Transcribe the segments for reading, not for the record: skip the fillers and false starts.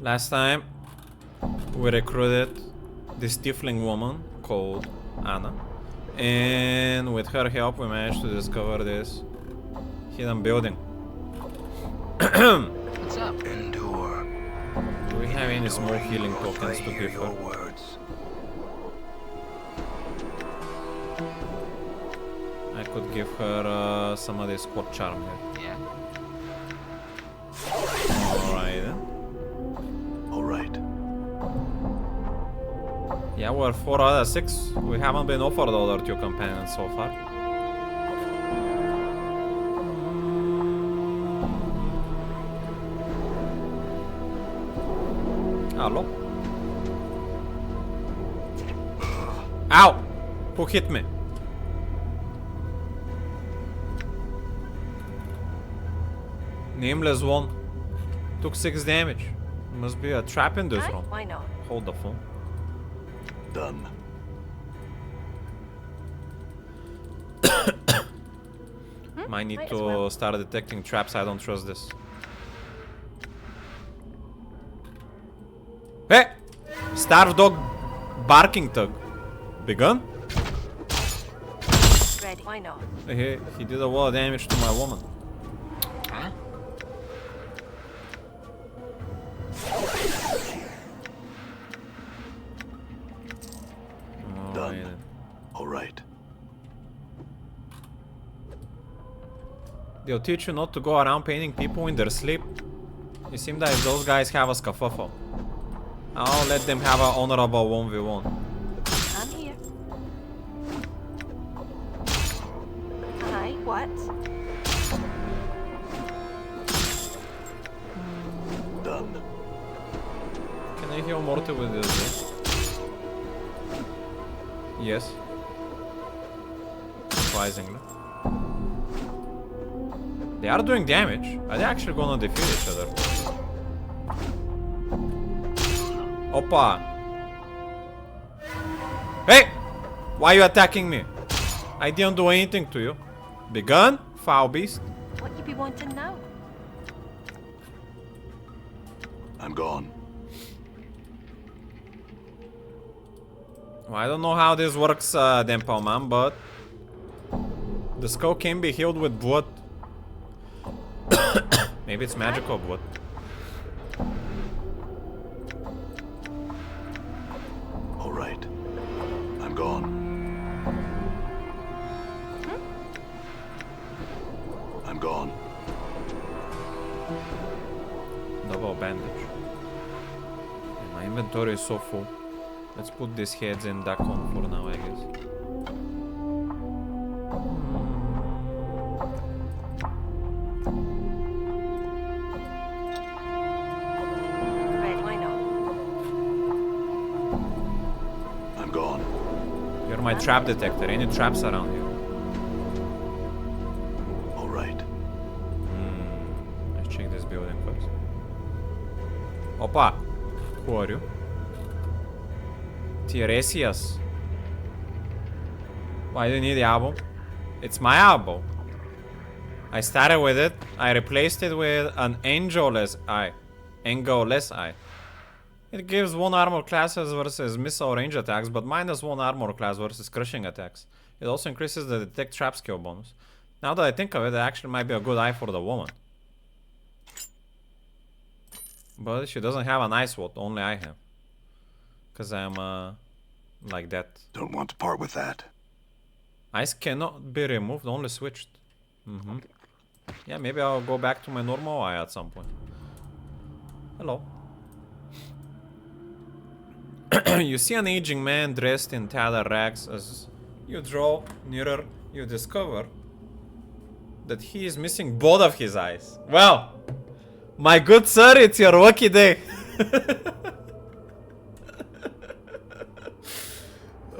Last time, we recruited this tiefling woman called Anna. And with her help, we managed to discover this hidden building. What's up? Endure. Do we have any small healing tokens to give her? I could give her some of this court charm here. Yeah. Alright then. Alright. Yeah, we're 4 out of 6. We haven't been offered the other 2 companions so far. Hello? Ow! Who hit me? Nameless one. Took 6 damage. Must be a trap in this room. Why not? Hold the phone. Done. Might need Might as to well. start detecting traps. I don't trust this. Hey! Starved dog barking tug. Begun? Ready. Why not? He did a lot of damage to my woman. Huh? Done. yeah. Alright. They'll teach you not to go around painting people in their sleep. You seem that if those guys have a scuffle, I'll let them have an honorable 1v1. I'm here. Hi. What? Done. Can I heal Morty with this? Yes. Surprisingly. They are doing damage. Are they actually gonna defeat each other? Opa! Hey! Why are you attacking me? I didn't do anything to you. Begun? Foul beast. What you be wanting now? I'm gone. Well, I don't know how this works, Dempo man, but the skull can be healed with blood. Maybe it's magical blood. Alright. I'm gone. I'm gone. Double bandage. And my inventory is so full. Let's put these heads in that one for now, I guess. Red, why not? I'm gone. You're my trap detector. Any traps around here? Alright. Let's check this building first. Opa! Who are you? Tiresias. Why do you need the album? It's my album. I started with it. I replaced it with an angeless eye. Angeless eye. It gives 1 armor classes versus missile range attacks, but minus 1 armor class versus crushing attacks. It also increases the detect trap skill bonus. Now that I think of it, it actually might be a good eye for the woman. But she doesn't have an eye sword, only I have. Cause I'm like that. Don't want to part with that. Eyes cannot be removed, only switched. Yeah, maybe I'll go back to my normal eye at some point. Hello. You see an aging man dressed in tattered rags. As you draw nearer, you discover that he is missing both of his eyes. Well, my good sir, it's your lucky day.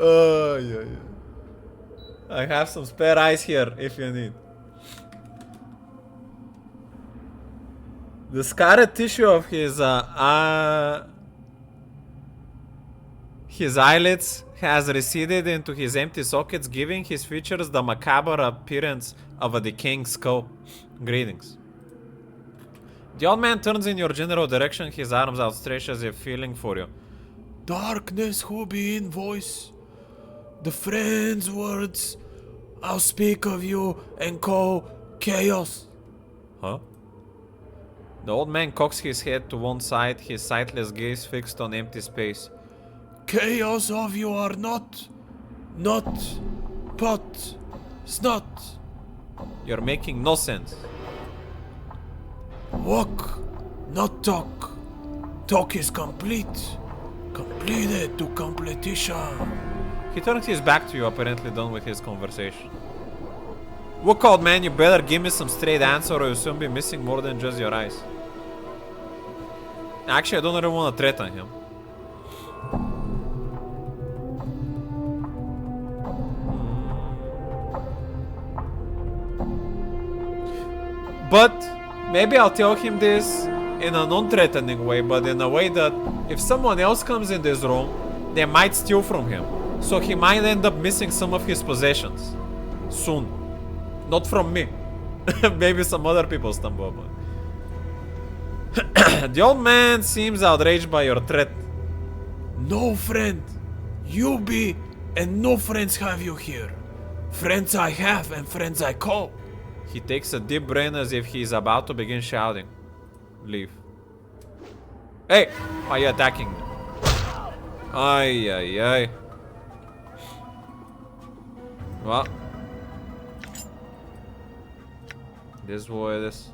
Oh, yeah. I have some spare eyes here if you need. The scarred tissue of his eyelids has receded into his empty sockets, giving his features the macabre appearance of a decaying skull. Greetings. The old man turns in your general direction, his arms outstretched as if feeling for you. Darkness who be in voice. The friend's words. I'll speak of you and call chaos. Huh? The old man cocks his head to one side, his sightless gaze fixed on empty space. Chaos of you are not, pot, snot. You're making no sense. Walk, not talk. Talk is complete. Completed to completion. He turns his back to you, apparently done with his conversation. Look, old man, you better give me some straight answer or you'll soon be missing more than just your eyes. Actually, I don't really want to threaten him. But maybe I'll tell him this in a non-threatening way, but in a way that if someone else comes in this room, they might steal from him. So he might end up missing some of his possessions. Soon. Not from me. Maybe some other people stumble upon. The old man seems outraged by your threat. No friend. You be, and no friends have you here. Friends I have and friends I call. He takes a deep breath as if he is about to begin shouting. Leave. Hey! Why are you attacking me? Ay, ay, ay. Well. This is what it is.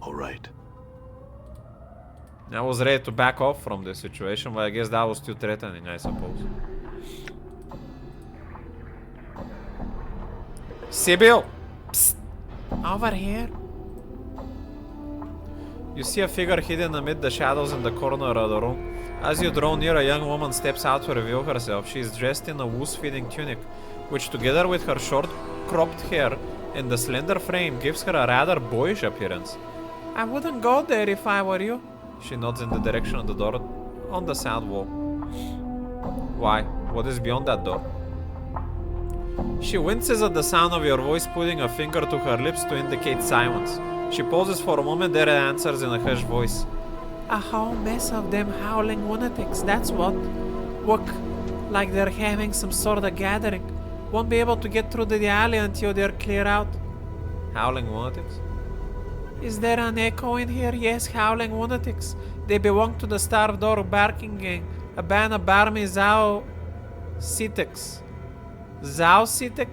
Alright. I was ready to back off from this situation, but I guess that was too threatening, I suppose. Sibyl! Psst! Over here. You see a figure hidden amid the shadows in the corner of the room. As you draw near, a young woman steps out to reveal herself. She is dressed in a loose-fitting tunic, which together with her short, cropped hair and the slender frame gives her a rather boyish appearance. I wouldn't go there if I were you. She nods in the direction of the door on the south wall. Why? What is beyond that door? She winces at the sound of your voice, putting a finger to her lips to indicate silence. She pauses for a moment, then answers in a hushed voice. A whole mess of them howling lunatics, that's what. Look, like they're having some sort of gathering. Won't be able to get through the alley until they're clear out. Howling lunatics? Is there an echo in here? Yes, howling lunatics. They belong to the Starved Dog Barking Gang, a band of Barmy Zao Siteks. Zao Sitek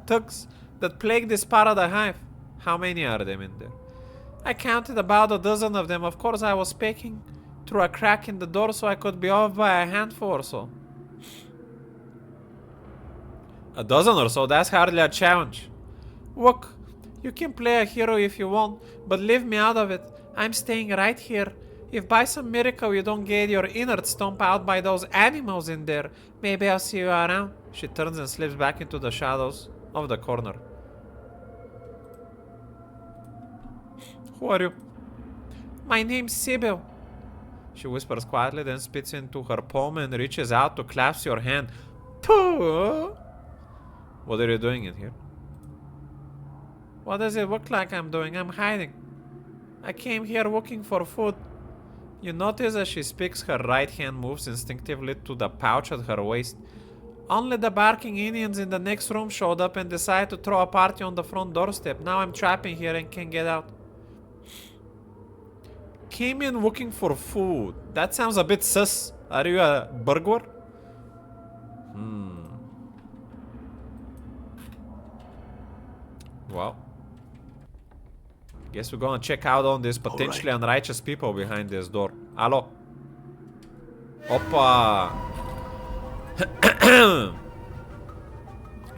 thugs that plague this part of the hive. How many are them in there? I counted about a dozen of them. Of course, I was peeking through a crack in the door so I could be off by a handful or so. A dozen or so? That's hardly a challenge. Look, you can play a hero if you want, but leave me out of it. I'm staying right here. If by some miracle you don't get your innards stomped out by those animals in there, maybe I'll see you around. She turns and slips back into the shadows of the corner. Who are you? My name's Sibyl. She whispers quietly, then spits into her palm and reaches out to clasp your hand. What are you doing in here? What does it look like I'm doing? I'm hiding. I came here looking for food. You notice as she speaks, her right hand moves instinctively to the pouch at her waist. Only the barking Indians in the next room showed up and decided to throw a party on the front doorstep. Now I'm trapped in here and can't get out. Came in looking for food. That sounds a bit sus. Are you a burglar? Well, guess we're gonna check out on these potentially unrighteous people behind this door. Hello. Oppa.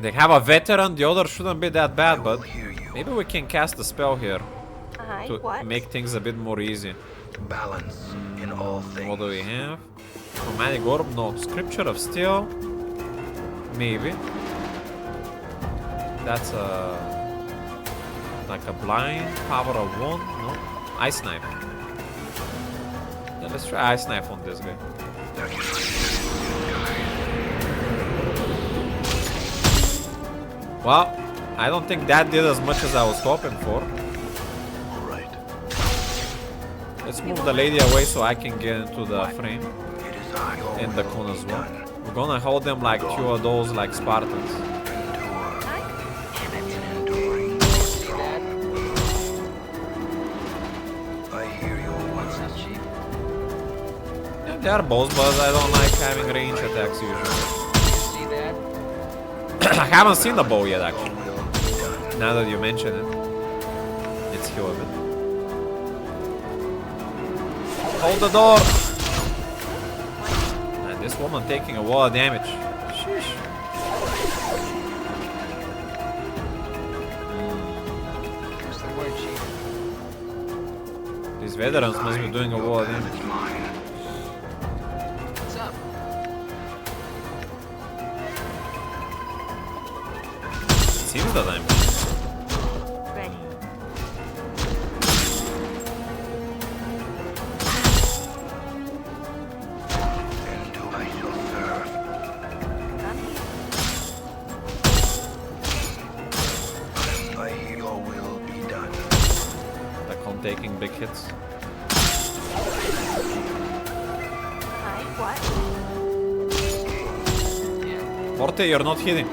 They have a veteran. The other shouldn't be that bad, but maybe we can cast a spell here to make things a bit more easy. Balance in all things. What do we have? Chromatic Orb? No. Scripture of Steel? Maybe. That's a... like a blind. Power of One? No. Ice Knife. Yeah, let's try Ice Knife on this guy. Well, I don't think that did as much as I was hoping for. All right. Let's move the lady away so I can get into the frame. It is I who And the will cone be as well. done. We're gonna hold them like two of those like Spartans. Endure Aye. in enduring. I hear your words. Yeah, they are bows, but I don't like having range attacks usually. See that? I haven't seen the bow yet actually. Will be done. Now that you mention it. It's here of it. Hold the door! Man, this woman taking a lot of damage. Sheesh. What's the word, Chief? These veterans must be doing a lot of damage. It's mine. What's up? Seems that I'm. Ready. And do I shall serve. I'm here. I hear your will be done. Like on taking big hits. Aye. What? Yeah. Morte, you're not hitting.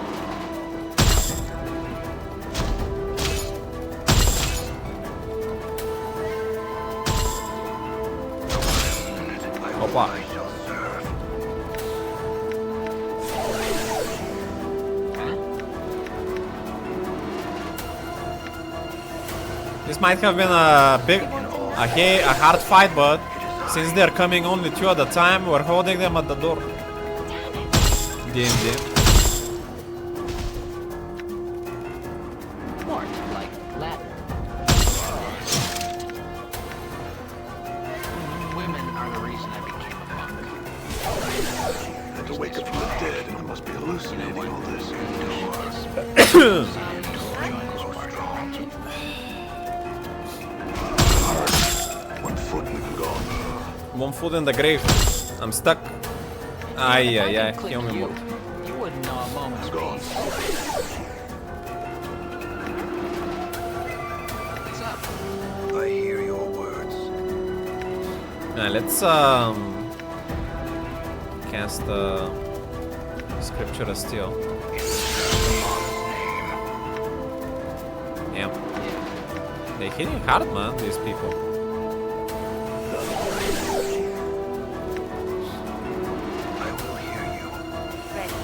Opa. I shall serve. This might have been a big, a hard fight, but since they're coming only two at a time, we're holding them at the door. DMD. Mort, like Latin. Women are the reason I became a monk. Had to wake up from the dead, and I must be hallucinating all this. One foot and I'm gone. 1 foot in the grave. I'm stuck. Ay, ay, ay. Kill me, you, Mort. you wouldn't know a moment's I'm gone. peace. What's up? I hear your words. Let's cast Scripture of Steel. Damn. They're hitting hard, man, these people. I will hear you. Ready.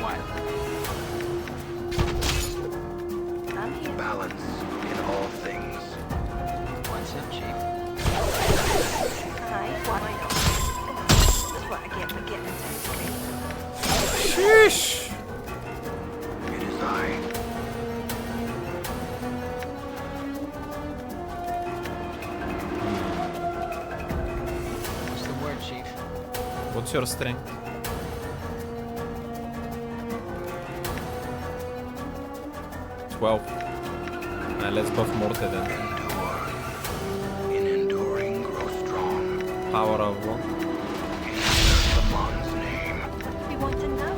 What? I'm here. Balance in all things. What's up, Chief? Aye. What? Why not? That's what I get for getting into this. Sheesh! It is I. What's the word, Chief? What's your strength? Let's buff Morte then. Endure. In enduring, grow strong. Power of 1. In the Mon's name. You want to know?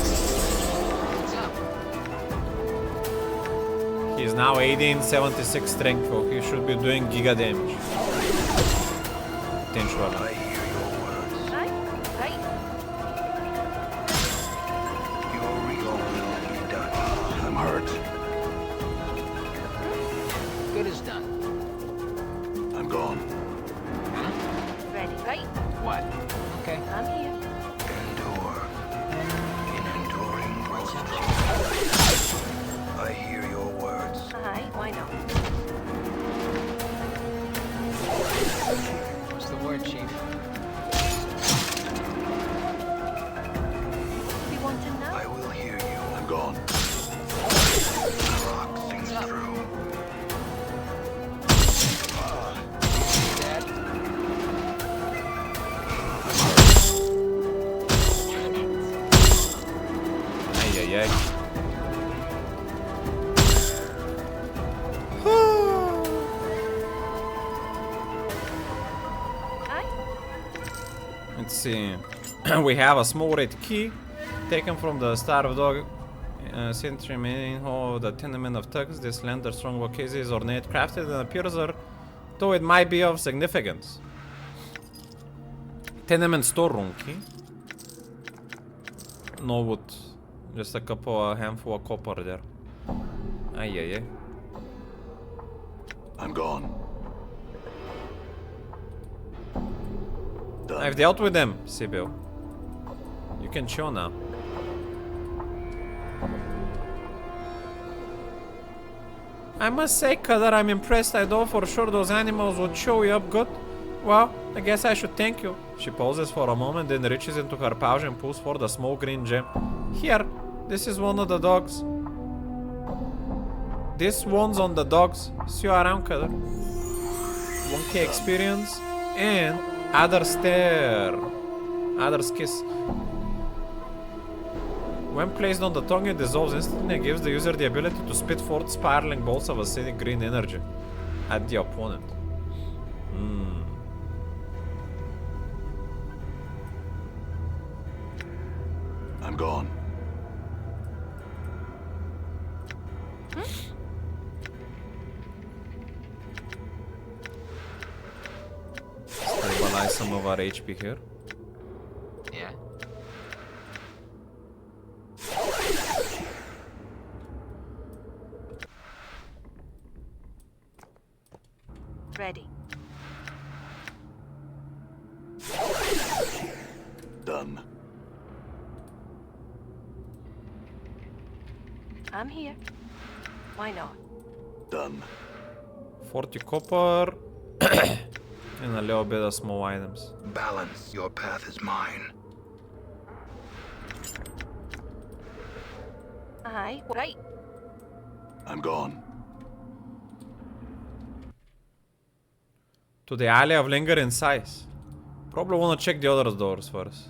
What's up? He's now 1876 strength, so he should be doing giga damage. Potentially. I hear your words. Aye. Right. Your will be done. I'm hurt. Good as done. I'm gone. Ready. Right. What? Okay. I'm here. Endure. In enduring, grow strong. I hear your words. Aye. Why not? What's the word, Chief? You want to know? I will hear you. I'm gone. The rock sings What's up? through. Dad? Let's see. We have a small red key taken from the Star of Dog. Since remaining home of the tenement of Tux, this slender strongbow case is ornate crafted and appears though it might be of significance. Tenement storeroom key. No wood. Just a handful of copper there. Ay. I'm gone. Done. I've dealt with them, Sibyl. You can chill now. I must say, Kadar, I'm impressed. I thought for sure those animals would show you up good. Well, I guess I should thank you. She pauses for a moment, then reaches into her pouch and pulls forth a small green gem. Here, this is one of the dogs. This one's on the dogs. See you around, Kadar. 1K experience and Adder's stare. Adder's kiss. When placed on the tongue, it dissolves instantly and gives the user the ability to spit forth spiraling bolts of acidic green energy at the opponent. I'm gone. Stabilize some of our HP here. Yeah. Ready. Done. I'm here. Why not? Done. 40 copper and a little bit of small items. Balance. Your path is mine. Aye, right. I'm gone. To the alley of lingering sighs. Probably wanna check the other doors first.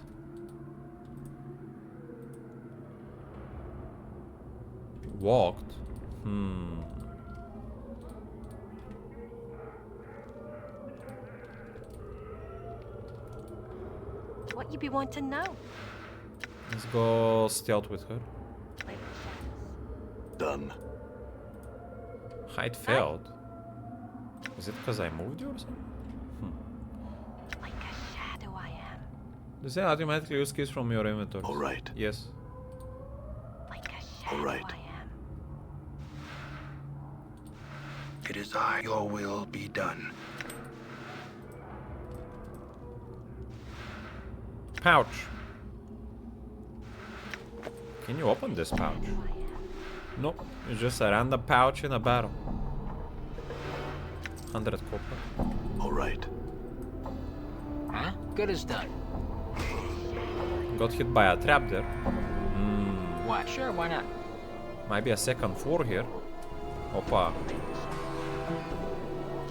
Walked? What you be wanting now? Let's go stealth with her. Like shadows. Done. Hide failed. Is it because I moved you or something? Like a shadow I am. Does it automatically use keys from your inventory? All right. Yes. Like a shadow right. I am. It is I. Your will be done. Pouch. Can you open this pouch? I am. Nope. It's just a random pouch in a barrel. 100 copper. All right. Huh? Good as done. Got hit by a trap there. Why? Sure, why not? Might be a second floor here. Opa.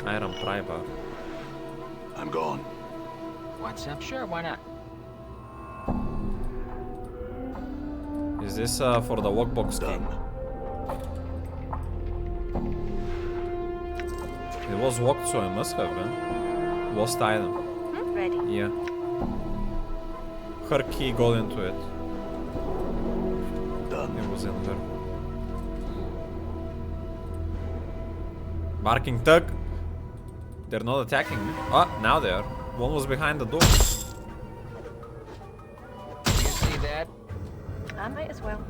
Iron pry bar. I'm gone. What's up? Sure, why not? Is this for the workbox key? Done. It was locked, so it must have been. Lost item. Ready. Yeah. Her key got into it. Done. It was in her. Barking thug. They're not attacking me. Ah, now they are. One was behind the door. You see that? I might as well.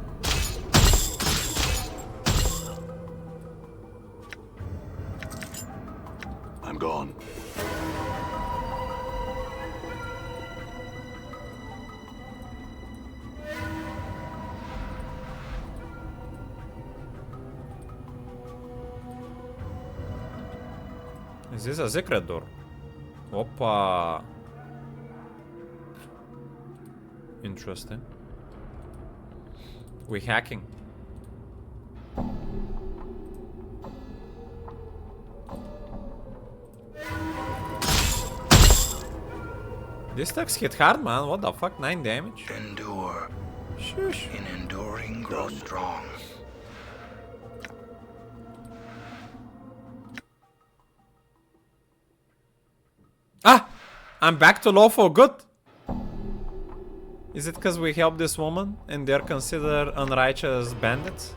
I'm gone. Is this a secret door? Opa. Interesting. We hacking. This tugs hit hard, man. What the fuck? 9 damage? Endure. Shush. In enduring, grow strong. Ah! I'm back to low for good. Is it because we helped this woman and they're considered unrighteous bandits?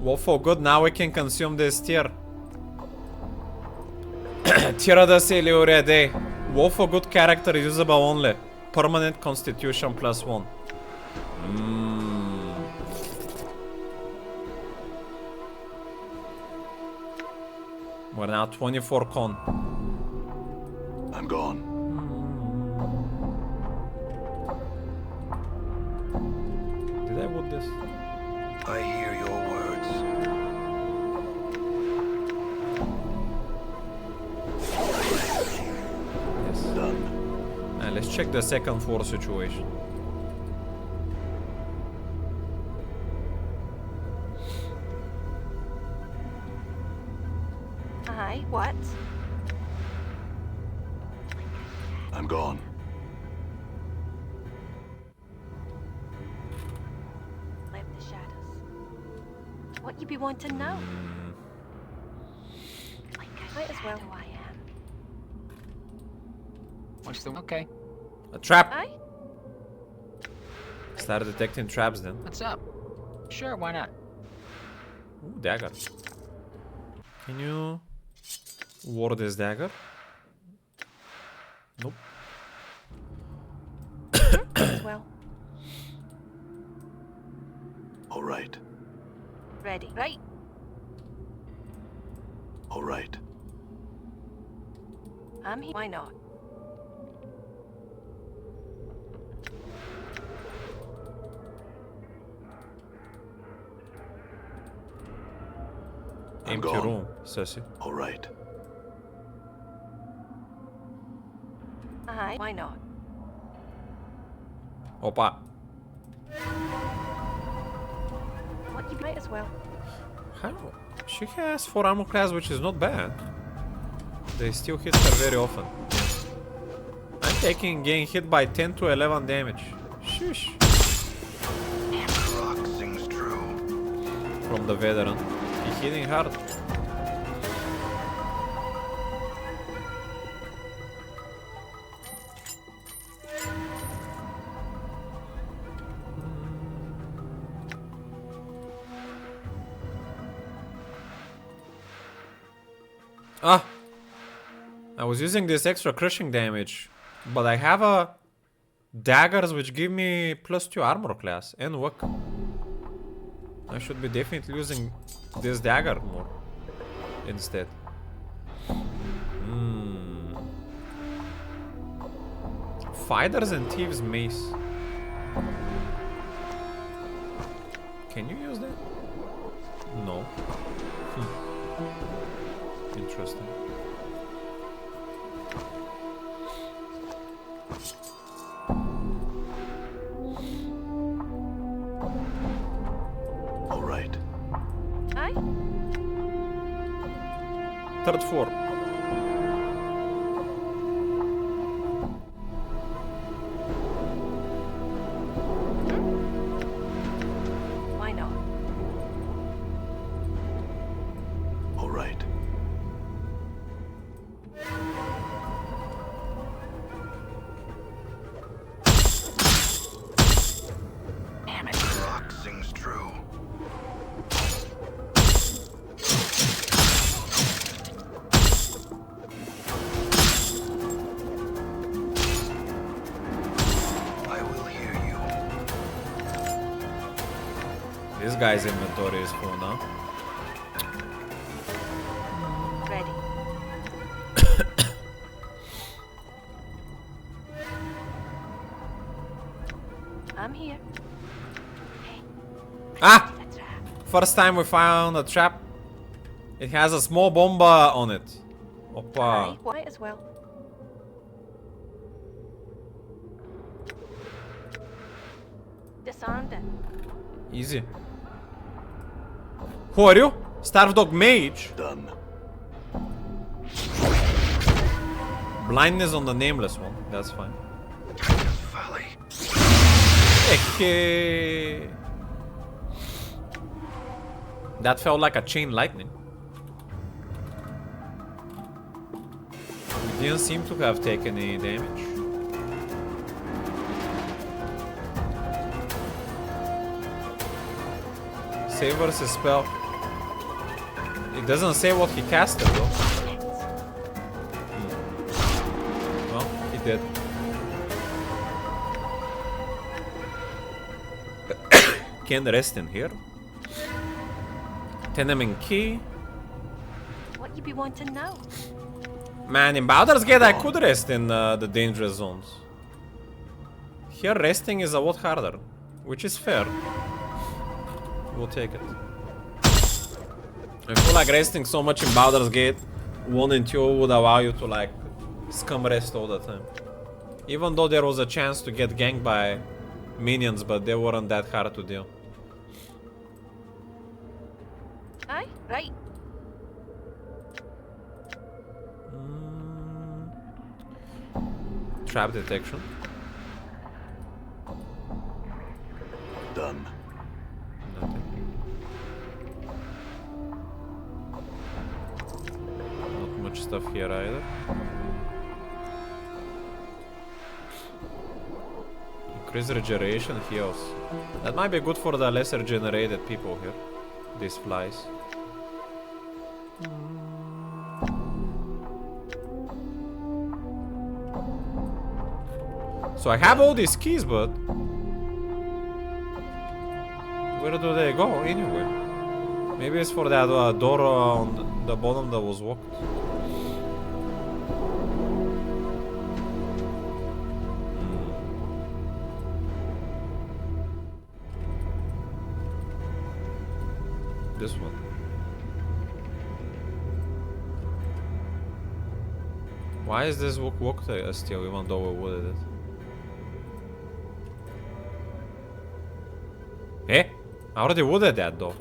Well, for good, now we can consume this tier. Tira da se li urede. Well, for good character usable only. Permanent constitution +1. We're now 24 con. I'm gone. Did I wood this? I hear your words. Yes. Done. Let's check the second floor situation. Aye, what? I'm gone. Left the shadows. What you be wanting now? Might as well. Who I am. What's the... Okay. A trap! Aye? Start detecting traps then. What's up? Sure, why not? Ooh, dagger. Can you ward this dagger? Nope. As well. All right. Ready. Right. All right. I'm here. Why not? I'm Empty gone. room, Cersei. All right. Aye. Why not? Opa. What you might as well. How? She has 4 armor class, which is not bad. They still hit her very often. I'm getting hit by 10 to 11 damage. Shush. The rock sings true. From the veteran. He's hitting hard. Ah! I was using this extra crushing damage, but I have a daggers which give me +2 armor class and work. I should be definitely using this dagger more instead. Fighters and thieves mace. Can you use that? No. Interesting. All right. Aye? Third floor. Why not? All right. Damn it. The rock sings true. I will hear you. This guy's inventory is full now. Ready. I'm here. Hey. Ah! That's right. First time we found a trap. It has a small bomba on it. Opa. Aye, might as well. Disarmed it. Easy. Who are you? Starved Dog Mage. Done. Blindness on the nameless one. That's fine. Valley. Okay. That felt like a chain lightning. We didn't seem to have taken any damage. Save versus spell. It doesn't say what he casted though. Well, he did. Can rest in here. Tenement key. What you be wanting now? Man, in Baldur's Gate I could rest in the dangerous zones. Here resting is a lot harder, which is fair. We'll take it. I feel like resting so much in Baldur's Gate 1 and 2 would allow you to like scum rest all the time. Even though there was a chance to get ganked by minions, but they weren't that hard to deal. Aye, right. Trap detection. Done. Nothing. Not much stuff here either. Increase regeneration heals. That might be good for the lesser generated people here. These flies. So I have all these keys, but where do they go anyway? Maybe it's for that door on the bottom that was locked. This one. Why is this locked still, even though we wooded it? Eh? I already wooded that though.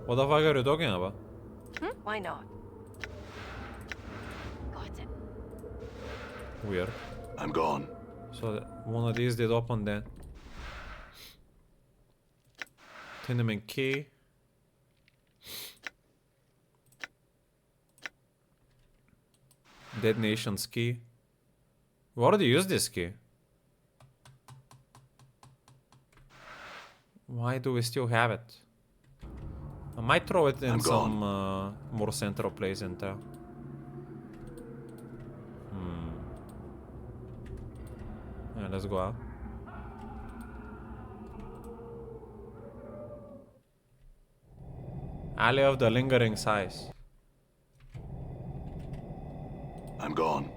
What the fuck are you talking about? Why not? Got it. Weird. I'm gone. So one of these did open then. Tenement key. Dead Nation's key. We already used this key. Why do we still have it? I might throw it in some more central place in town. Yeah, let's go out. Alley of the Lingering Sighs. I'm gone.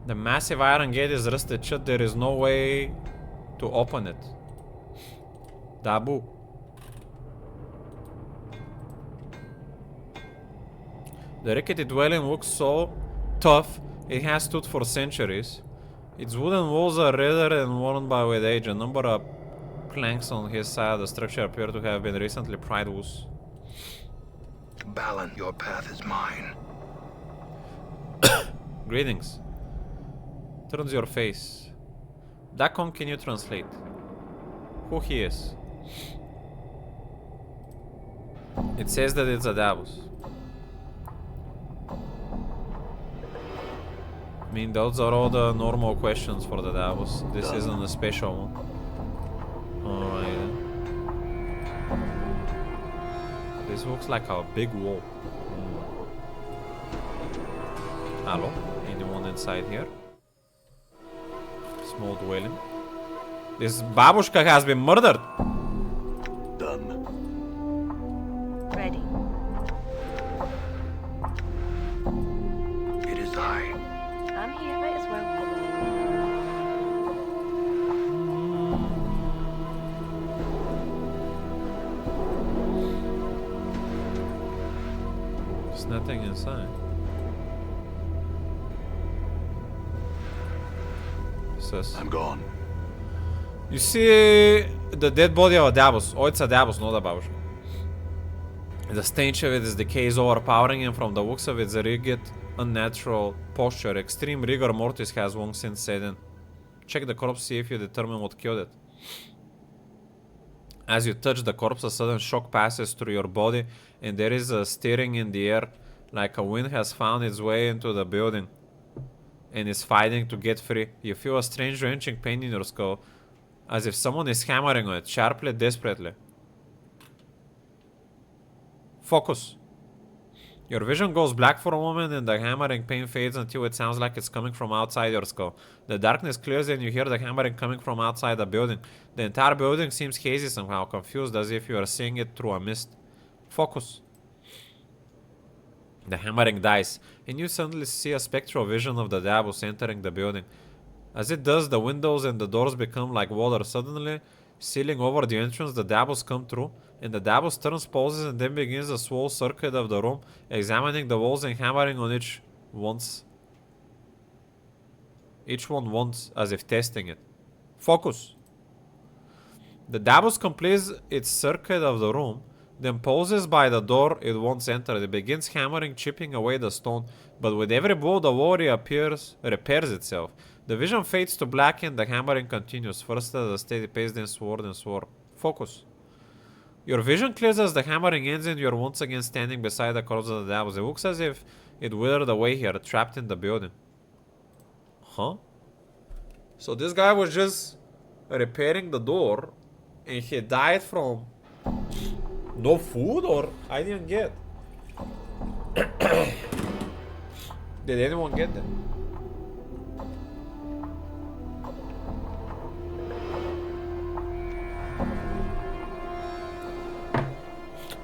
The massive iron gate is rusted shut. There is no way to open it. Dabu. The rickety dwelling looks so tough. It has stood for centuries. Its wooden walls are redder and worn by with age. A number of planks on his side of the structure appear to have been recently pried loose. Balin, your path is mine. Greetings. Turns your face. Dakon, can you translate? Who he is? It says that it's a Davos. I mean, those are all the normal questions for the Davos. This isn't a special one. Alright. This looks like a big wall. Hello? Anyone inside here? Small dwelling. This babushka has been murdered. Done. Ready. It is I. I'm here, might as well. There's nothing inside. Sus. I'm gone. You see the dead body of a Davos. Oh, it's a Davos, not a babushka. The stench of its decay is overpowering, and from the looks of its rigid, unnatural posture, extreme rigor mortis has long since set in. Check the corpse, see if you determine what killed it. As you touch the corpse, a sudden shock passes through your body, and there is a stirring in the air, like a wind has found its way into the building. and is fighting to get free. You feel a strange wrenching pain in your skull, as if someone is hammering on it, sharply, desperately. Focus. Your vision goes black for a moment and the hammering pain fades until it sounds like it's coming from outside your skull. The darkness clears and you hear the hammering coming from outside the building. The entire building seems hazy somehow, confused as if you are seeing it through a mist. Focus. The hammering dies, and you suddenly see a spectral vision of the Davos entering the building. As it does, the windows and the doors become like water. Suddenly, sealing over the entrance, the Davos come through, and the Davos turns, pauses, and then begins a swole circuit of the room, examining the walls and hammering on each one once, as if testing it. Focus. The Davos completes its circuit of the room, then pauses by the door it once entered. It begins hammering, chipping away the stone, but with every blow the wall repairs itself. The vision fades to black and the hammering continues, first at a steady pace, then sword and sword. Focus. Your vision clears as the hammering ends and you're once again standing beside the corpse of the Davos. It looks as if it withered away here, trapped in the building. Huh? So this guy was just repairing the door and he died from no food, or I didn't get. Did anyone get that?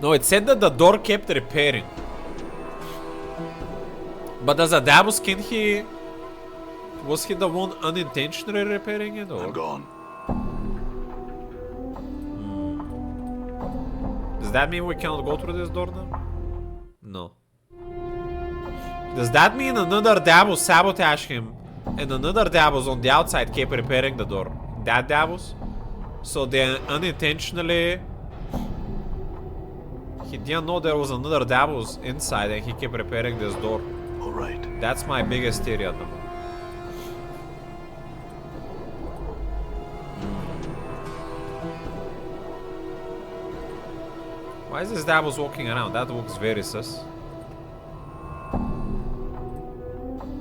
No, it said that the door kept repairing. But as a Davos, was he the one unintentionally repairing it, or? I'm gone. Does that mean we cannot go through this door now? No. Does that mean another Davos sabotaged him and another Davos on the outside kept repairing the door? That Davos? So they unintentionally... He didn't know there was another Davos inside and he kept repairing this door. All right. That's my biggest theory at the moment. Why is this Davos walking around? That looks very sus.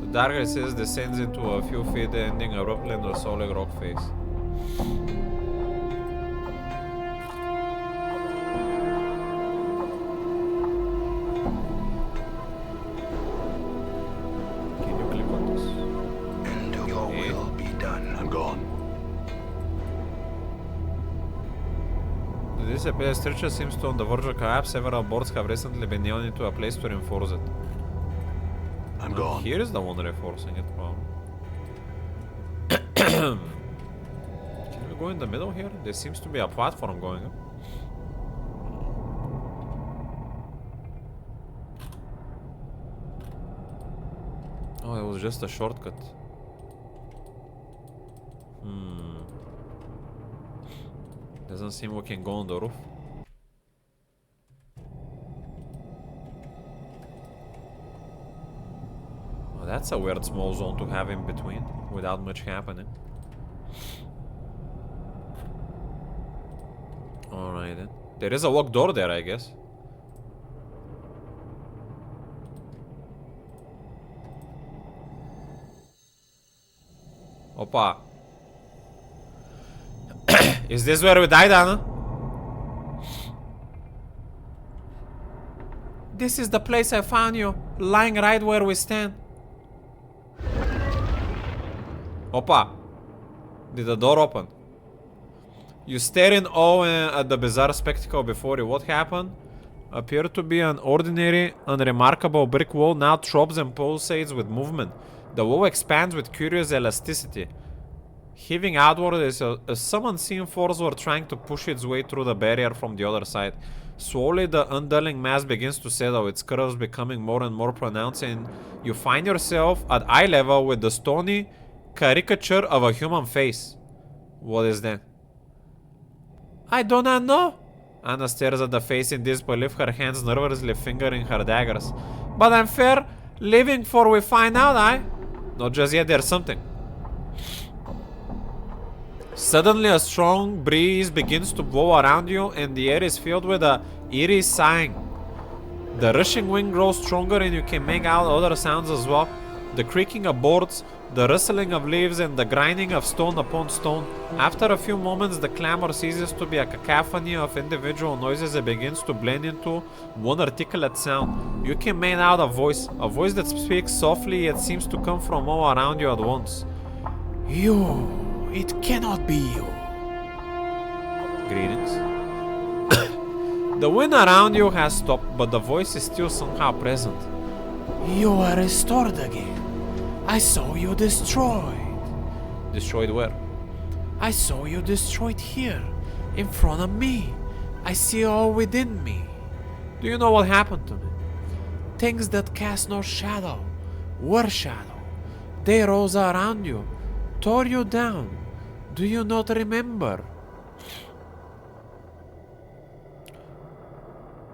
The darkness descends into a few feet, ending abruptly in a solid rock face. Can you click on this? And your will be done. I'm gone. This structure seems to on the verge of collapse. Several boards have recently been nailed into a place to reinforce it. I'm gone. Here is the one reinforcing it. Wow. Can we go in the middle here? There seems to be a platform going up. Oh, it was just a shortcut. Doesn't seem we can go on the roof. Oh, that's a weird small zone to have in between without much happening. Alright then. There is a locked door there, I guess. Opa. Is this where we died, Anna? This is the place I found you, lying right where we stand. Opa. Did the door open? You stare in awe at the bizarre spectacle before you. What happened? Appeared to be an ordinary, unremarkable brick wall now throbs and pulsates with movement. The wall expands with curious elasticity, heaving outward as some unseen force were trying to push its way through the barrier from the other side. Slowly, the undulling mass begins to settle, its curves becoming more and more pronounced, and you find yourself at eye level with the stony caricature of a human face. What is that? I do not know. Anna stares at the face in disbelief, her hands nervously fingering her daggers. But I'm fair living for we find out, aye? Not just yet, there's something. Suddenly a strong breeze begins to blow around you and the air is filled with a eerie sighing. The rushing wind grows stronger and you can make out other sounds as well. The creaking of boards, the rustling of leaves, and the grinding of stone upon stone. After a few moments, the clamor ceases to be a cacophony of individual noises and begins to blend into one articulate sound. You can make out a voice that speaks softly yet seems to come from all around you at once. You, it cannot be you. Greetings. The wind around you has stopped, but the voice is still somehow present. You are restored again. I saw you destroyed. Destroyed where? I saw you destroyed here, in front of me. I see all within me. Do you know what happened to me? Things that cast no shadow were shadow. They rose around you, tore you down. Do you not remember?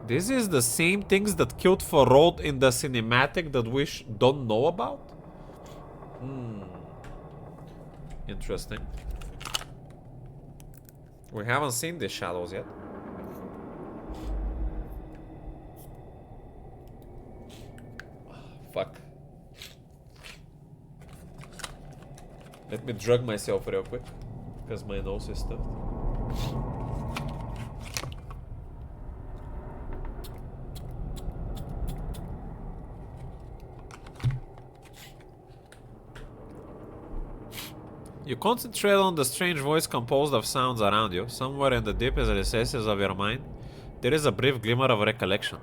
This is the same things that killed Farod in the cinematic that we don't know about? Interesting. We haven't seen the shadows yet. Fuck. Let me drug myself real quick, because my nose is stuffed. You concentrate on the strange voice composed of sounds around you. Somewhere in the deepest recesses of your mind, there is a brief glimmer of recollection.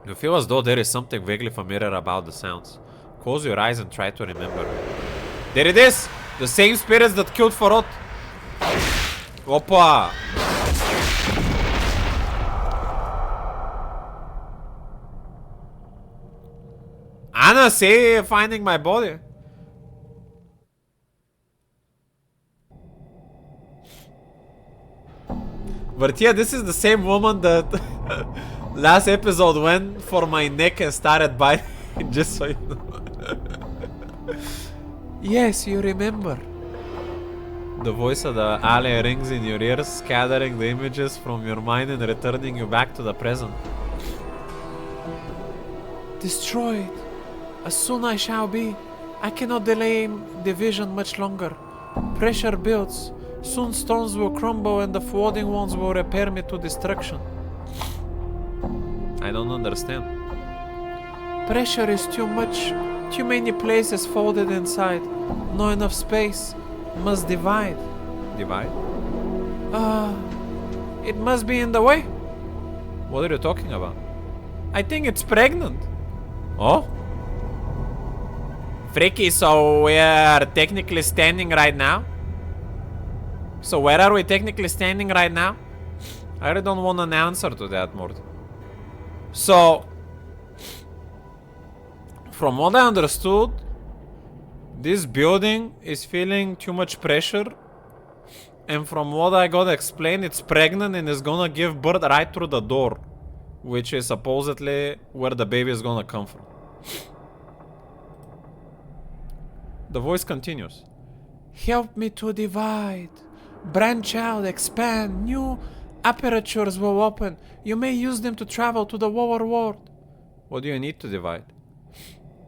You feel as though there is something vaguely familiar about the sounds. Close your eyes and try to remember. There it is! The same spirits that killed Farod. Opa! Anna, say finding my body. But yeah, this is the same woman that last episode went for my neck and started biting, just so you know. Yes, you remember. The voice of the alley rings in your ears, scattering the images from your mind and returning you back to the present. Destroyed. As soon I shall be. I cannot delay division much longer. Pressure builds. Soon stones will crumble and the floating ones will repair me to destruction. I don't understand. Pressure is too much. Too many places folded inside. Not enough space. Must divide. Divide? It must be in the way. What are you talking about? I think it's pregnant. Oh? Freaky, so we are technically standing right now? So where are we technically standing right now? I really don't want an answer to that, Mort. So, from what I understood, this building is feeling too much pressure. And from what I got explained, it's pregnant and is gonna give birth right through the door. Which is supposedly where the baby is gonna come from. The voice continues. Help me to divide. Branch out, expand, new apertures will open. You may use them to travel to the lower world. What do you need to divide?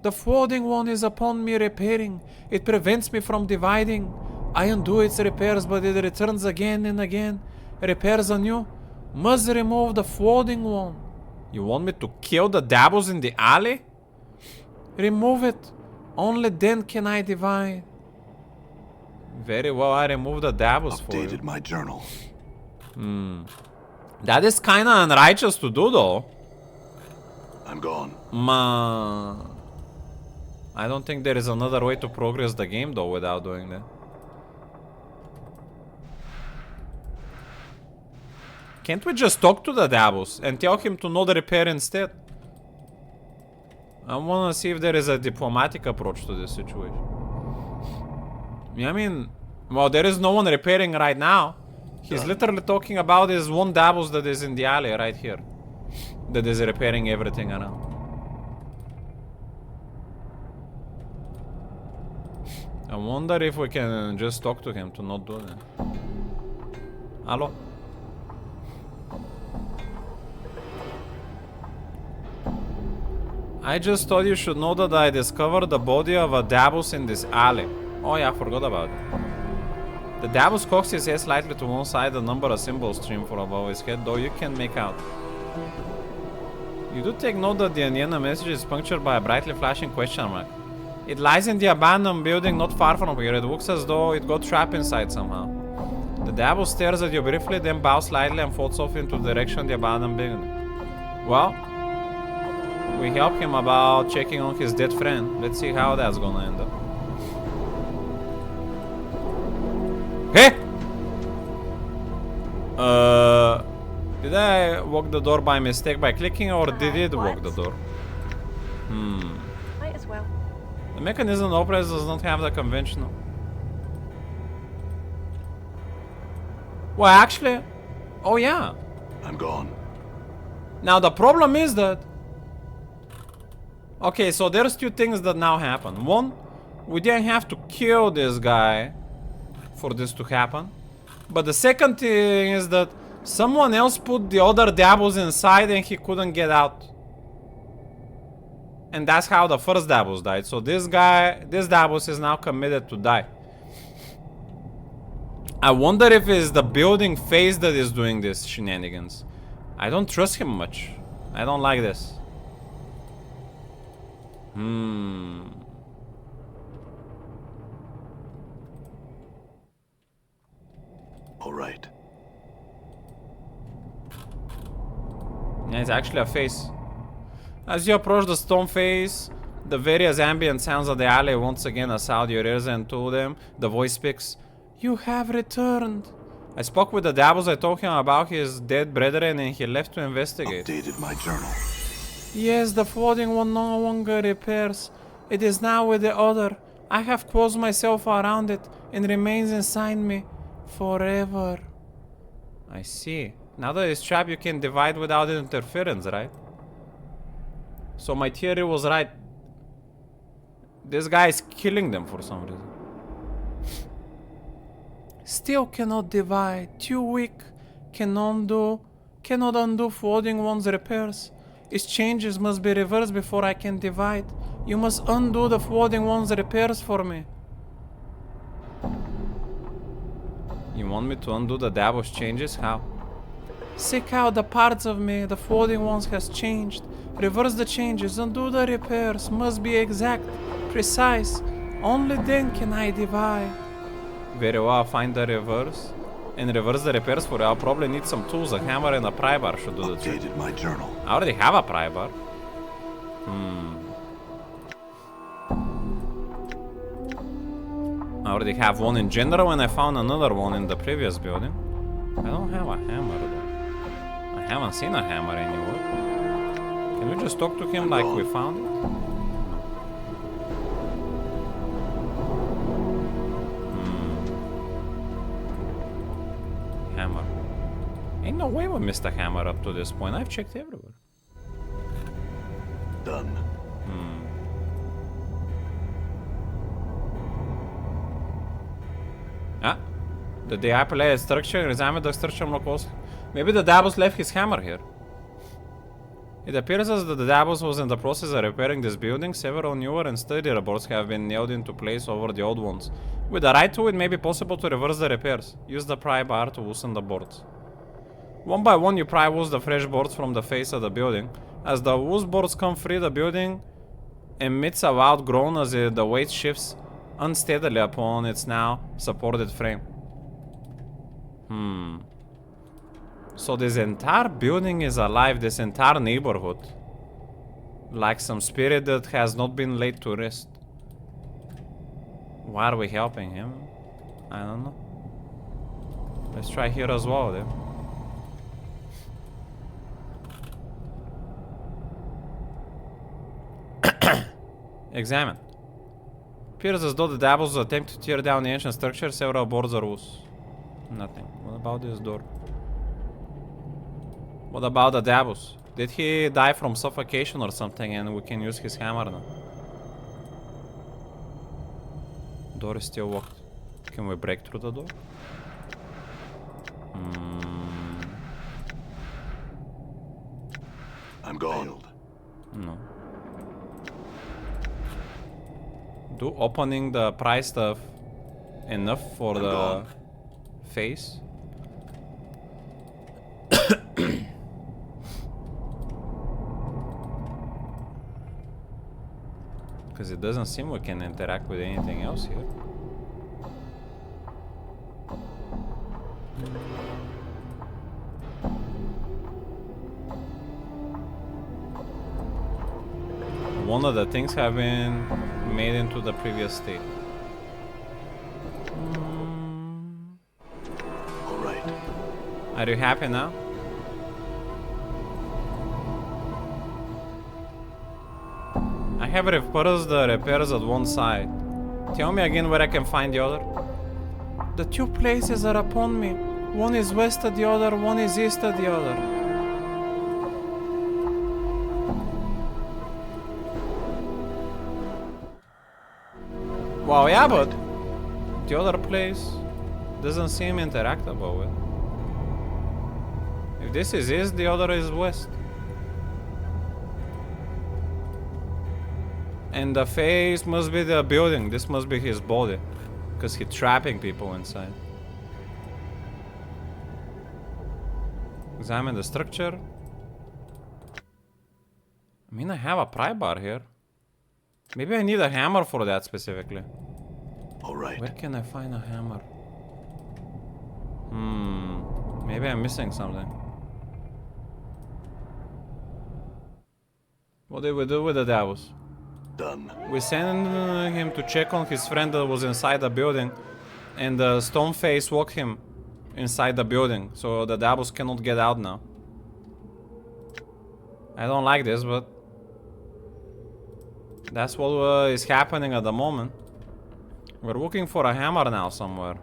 The floating one is upon me repairing. It prevents me from dividing. I undo its repairs, but it returns again and again. Repairs anew. Must remove the floating one. You want me to kill the dabbles in the alley? Remove it. Only then can I divide. Very well, I removed the dabbles for you. Updated my journal. That is kinda unrighteous to do though. I'm gone. I don't think there is another way to progress the game though without doing that. Can't we just talk to the dabbles and tell him to not repair instead? I wanna see if there is a diplomatic approach to this situation. I mean, well, there is no one repairing right now. He's literally talking about this one dabbles that is in the alley right here. That is repairing everything around. I wonder if we can just talk to him to not do that. Hello? I just thought you should know that I discovered the body of a Dabus in this alley. Oh yeah, I forgot about it. The Dabus cocks his head slightly to one side, the number of symbols stream from above his head, though you can make out. You do take note that the Indiana message is punctured by a brightly flashing question mark. It lies in the abandoned building not far from here. It looks as though it got trapped inside somehow. The Dabus stares at you briefly, then bows slightly and floats off into the direction of the abandoned building. Well, we help him about checking on his dead friend. Let's see how that's gonna end up. Hey! Did I walk the door by mistake by clicking, or did it walk the door? Might as well. The mechanism operates does not have the conventional. Well, actually, oh yeah. I'm gone. Now the problem is that... Okay, so there's two things that now happen. One, we didn't have to kill this guy for this to happen. But the second thing is that someone else put the other Dabus inside and he couldn't get out. And that's how the first Dabus died. So this Dabus is now committed to die. I wonder if it's the building phase that is doing this shenanigans. I don't trust him much. I don't like this. All right. Yeah, it's actually a face. As you approach the stone face, the various ambient sounds of the alley once again assault your ears, and to them, the voice speaks. You have returned. I spoke with the Dabus. I told him about his dead brethren and he left to investigate. Updated my journal. Yes, the floating one no longer repairs. It is now with the other. I have closed myself around it and remains inside me forever. I see. Now that it's trapped, you can divide without interference, right? So my theory was right. This guy is killing them for some reason. Still cannot divide. Too weak. Cannot undo floating one's repairs. Its changes must be reversed before I can divide. You must undo the floating one's repairs for me. You want me to undo the Dabus changes? How? Seek out the parts of me the floating ones has changed. Reverse the changes, undo the repairs. Must be exact, precise. Only then can I divide. Very well, I'll find the reverse. And reverse the repairs for you. I'll probably need some tools. A hammer and a pry bar should do the trick. Updated my journal. I already have a pry bar. I already have one in general and I found another one in the previous building. I don't have a hammer though. I haven't seen a hammer anywhere. Can we just talk to him like we found it? Hammer. Ain't no way we missed a hammer up to this point. I've checked everywhere. Done. Ah. Did the appellate structure and examine the structure more closely? Maybe the Dabus left his hammer here. It appears as though the Dabus was in the process of repairing this building. Several newer and sturdier boards have been nailed into place over the old ones. With the right tool, it may be possible to reverse the repairs. Use the pry bar to loosen the boards. One by one, you pry loose the fresh boards from the face of the building. As the loose boards come free, the building emits a loud groan as the weight shifts unsteadily upon its now supported frame. So this entire building is alive, this entire neighborhood. Like some spirit that has not been laid to rest. Why are we helping him? I don't know. Let's try here as well then. Examine. Appears as though the Dabus attempt to tear down the ancient structure. Several boards are loose. Nothing. What about this door? What about the Dabus? Did he die from suffocation or something and we can use his hammer now? Door is still locked. Can we break through the door? I'm gone. No. Do opening the prize stuff enough for I'm the gone. face? Because it doesn't seem we can interact with anything else here. One of the things have been made into the previous state. All right. Are you happy now? I have repairs the repairs at one side. Tell me again where I can find the other. The two places are upon me. One is west of the other, one is east of the other. Wow, yeah, but the other place doesn't seem interactable with. If this is east, the other is west. And the face must be the building. This must be his body. Because he's trapping people inside. Examine the structure. I mean, I have a pry bar here. Maybe I need a hammer for that specifically. All right. Where can I find a hammer? Maybe I'm missing something. What did we do with the devils? Done. We sent him to check on his friend that was inside the building, and the stone face walked him inside the building, so the devils cannot get out now. I don't like this, but that's what is happening at the moment. We're looking for a hammer now somewhere.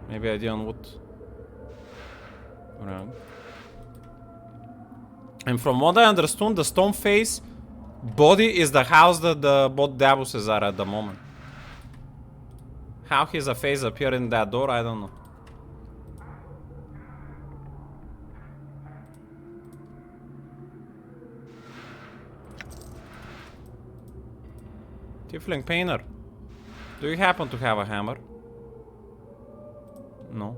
Maybe I didn't wood. Right. And from what I understood, the stone face body is the house that the both devils are at the moment. How his face appeared in that door, I don't know. Tiefling painter, do you happen to have a hammer? No.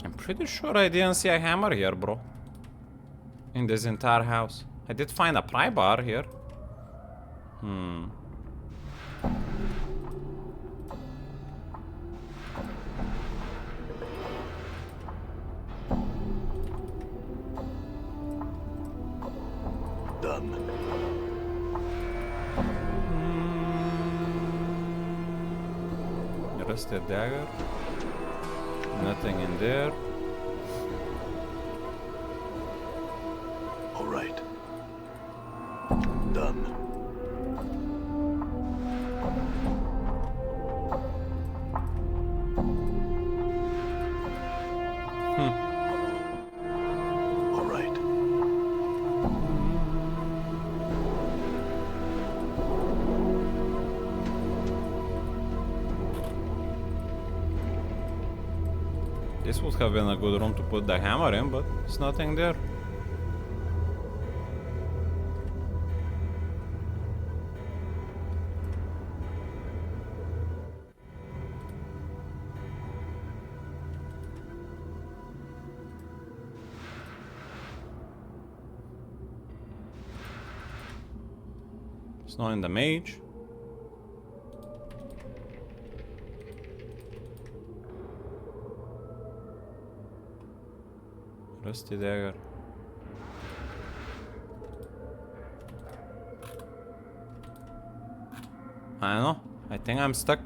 I'm pretty sure I didn't see a hammer here, bro. In this entire house. I did find a pry bar here. Done. Rusted dagger. Nothing in there. All right. Done. All right. This would have been a good room to put the hammer in, but there's nothing there. It's not in the mage. Rusty dagger. I don't know. I think I'm stuck.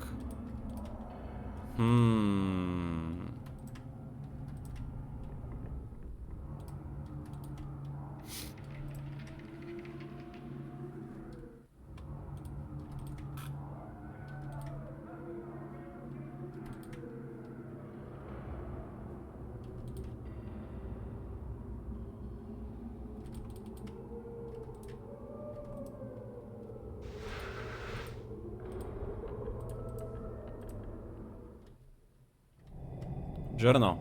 Journal.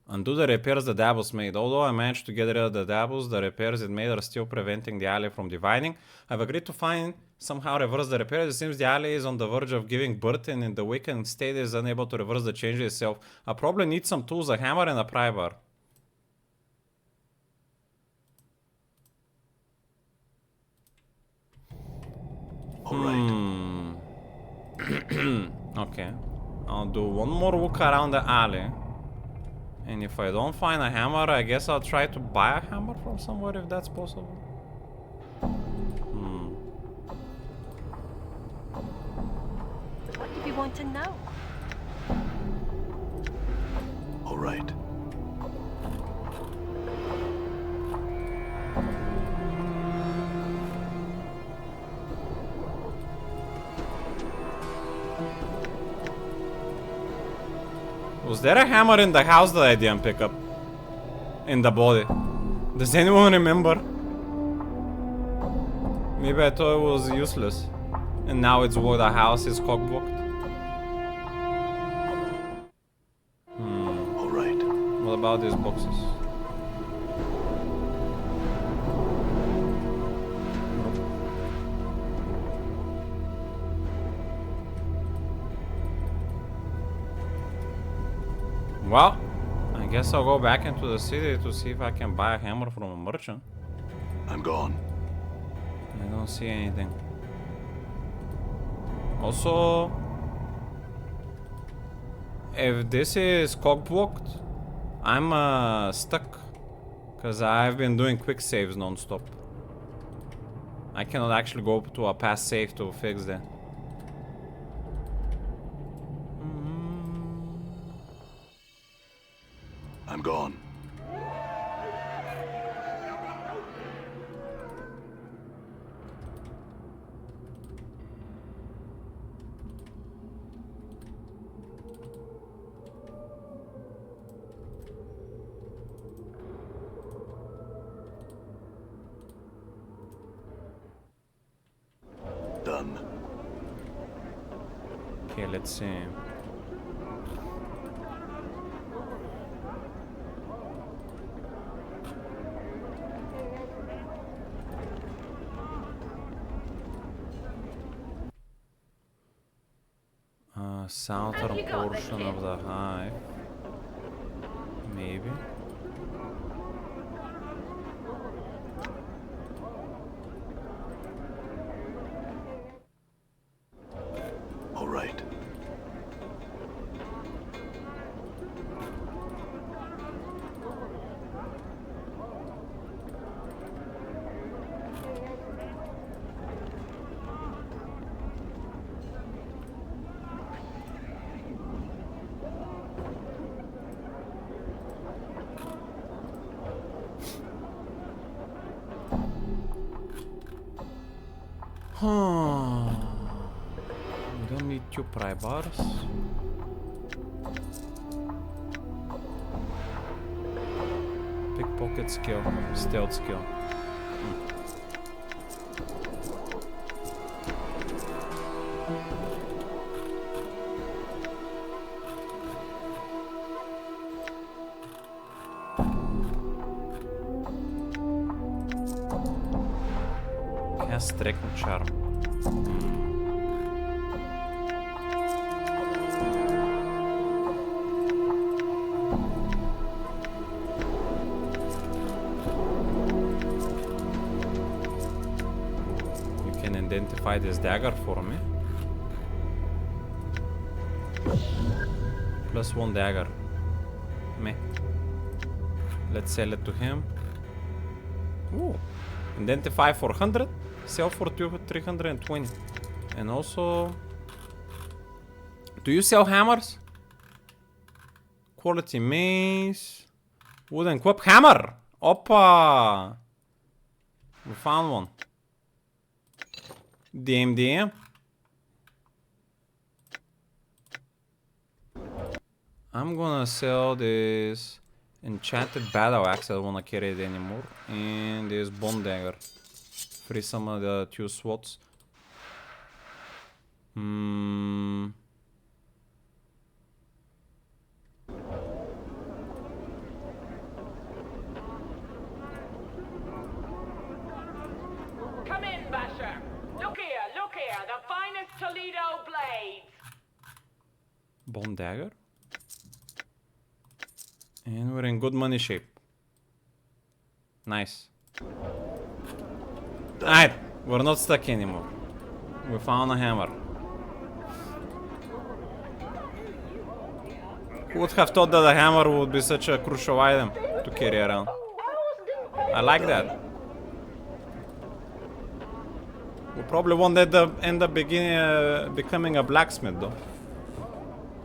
Undo the repairs the dabbles made. Although I managed to get rid of the dabbles, the repairs it made are still preventing the alley from dividing. I've agreed to somehow reverse the repairs. It seems the alley is on the verge of giving birth and in the weakened state is unable to reverse the change itself. I probably need some tools, a hammer and a pry bar. Alright. Okay. I'll do one more walk around the alley. And if I don't find a hammer, I guess I'll try to buy a hammer from somewhere if that's possible. What do you want to know? Alright. Was there a hammer in the house that I didn't pick up? In the body? Does anyone remember? Maybe I thought it was useless. And now it's what the house is cockblocked. Alright. What about these boxes? Well, I guess I'll go back into the city to see if I can buy a hammer from a merchant. I'm gone. I don't see anything. Also, if this is cockblocked, I'm stuck. Because I've been doing quick saves non-stop. I cannot actually go to a past save to fix that. I'm gone. Done. Okay, let's see. Southern portion of the hive. Maybe. Alright. We don't need 2 pry bars. Pickpocket skill, stealth skill. Cast Dragon Charm. You can identify this dagger for me. +1 dagger. Meh. Let's sell it to him. Ooh. Identify for 100. Sell for 320. And also, do you sell hammers? Quality mace. Wooden quip hammer. Oppa. We found one. DMDM. I'm gonna sell this enchanted battle axe. I don't wanna carry it anymore. And this bone dagger. Free some of the 2 slots. Bone dagger. And we're in good money shape. Nice. Alright, we're not stuck anymore. We found a hammer. Who would have thought that a hammer would be such a crucial item to carry around? I like that. We probably won't end up becoming a blacksmith though.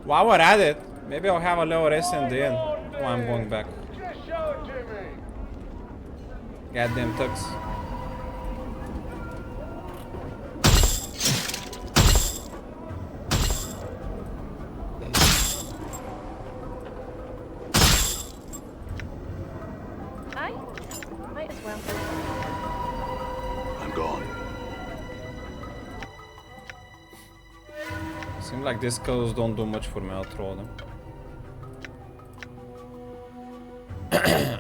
While we're at it, maybe I'll have a little rest in the end while I'm going back. Goddamn tugs. Might as well. I'm gone. Seems like these skills don't do much for me. I'll throw them.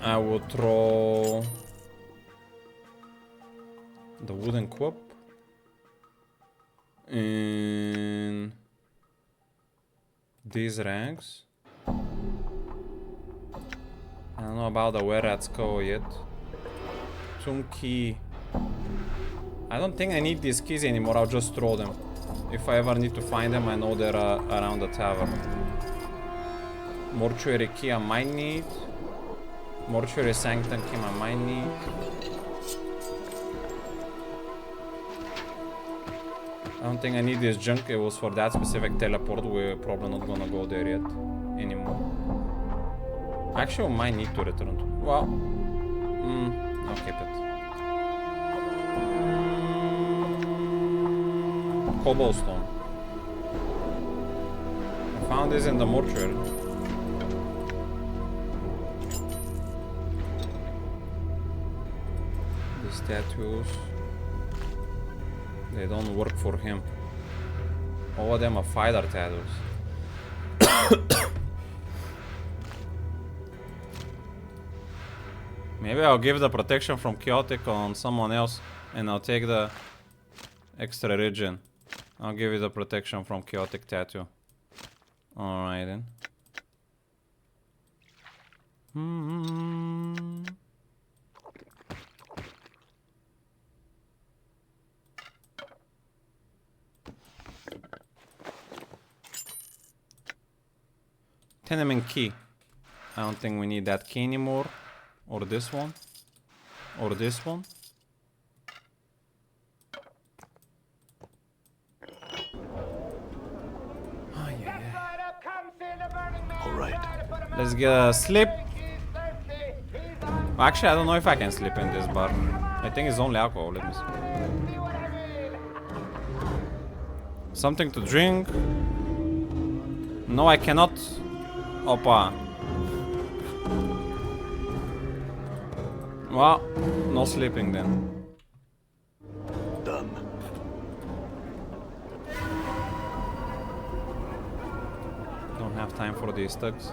I will throw the wooden quip in these ranks. I don't know about the where rats go yet. Key. I don't think I need these keys anymore. I'll just throw them. If I ever need to find them, I know they're around the tavern. Mortuary key I might need. Mortuary sanctum key I might need. I don't think I need this junk. It was for that specific teleport. We're probably not gonna go there yet anymore. Actually, we might need to return to. Well, I'll keep it. Cobblestone. I found this in the mortuary. The statues. They don't work for him. All of them are fighter tattoos. Maybe I'll give the protection from chaotic on someone else and I'll take the extra region. I'll give you the protection from chaotic tattoo. Alright then. Tenement key. I don't think we need that key anymore. Or this one. Or this one. Oh, yeah. Alright. Let's get a sleep. Actually, I don't know if I can sleep in this bar. I think it's only alcohol. Let me see. Something to drink. No, I cannot. Opa. Well, no sleeping then. Done. Don't have time for these thugs.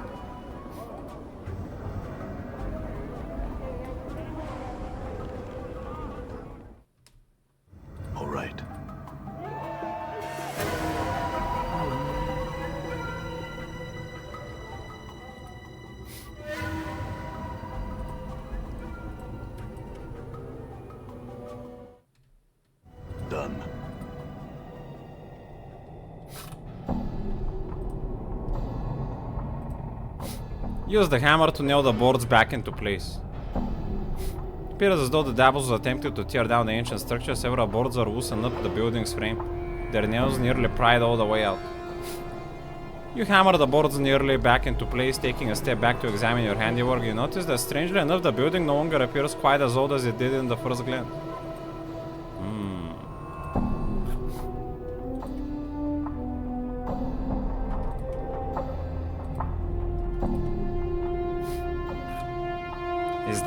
All right. Done. Use the hammer to nail the boards back into place. It appears as though the dabbles attempted to tear down the ancient structure. Several boards are loosened up the building's frame. Their nails nearly pried all the way out. You hammer the boards nearly back into place, taking a step back to examine your handiwork. You notice that strangely enough the building no longer appears quite as old as it did in the first glance.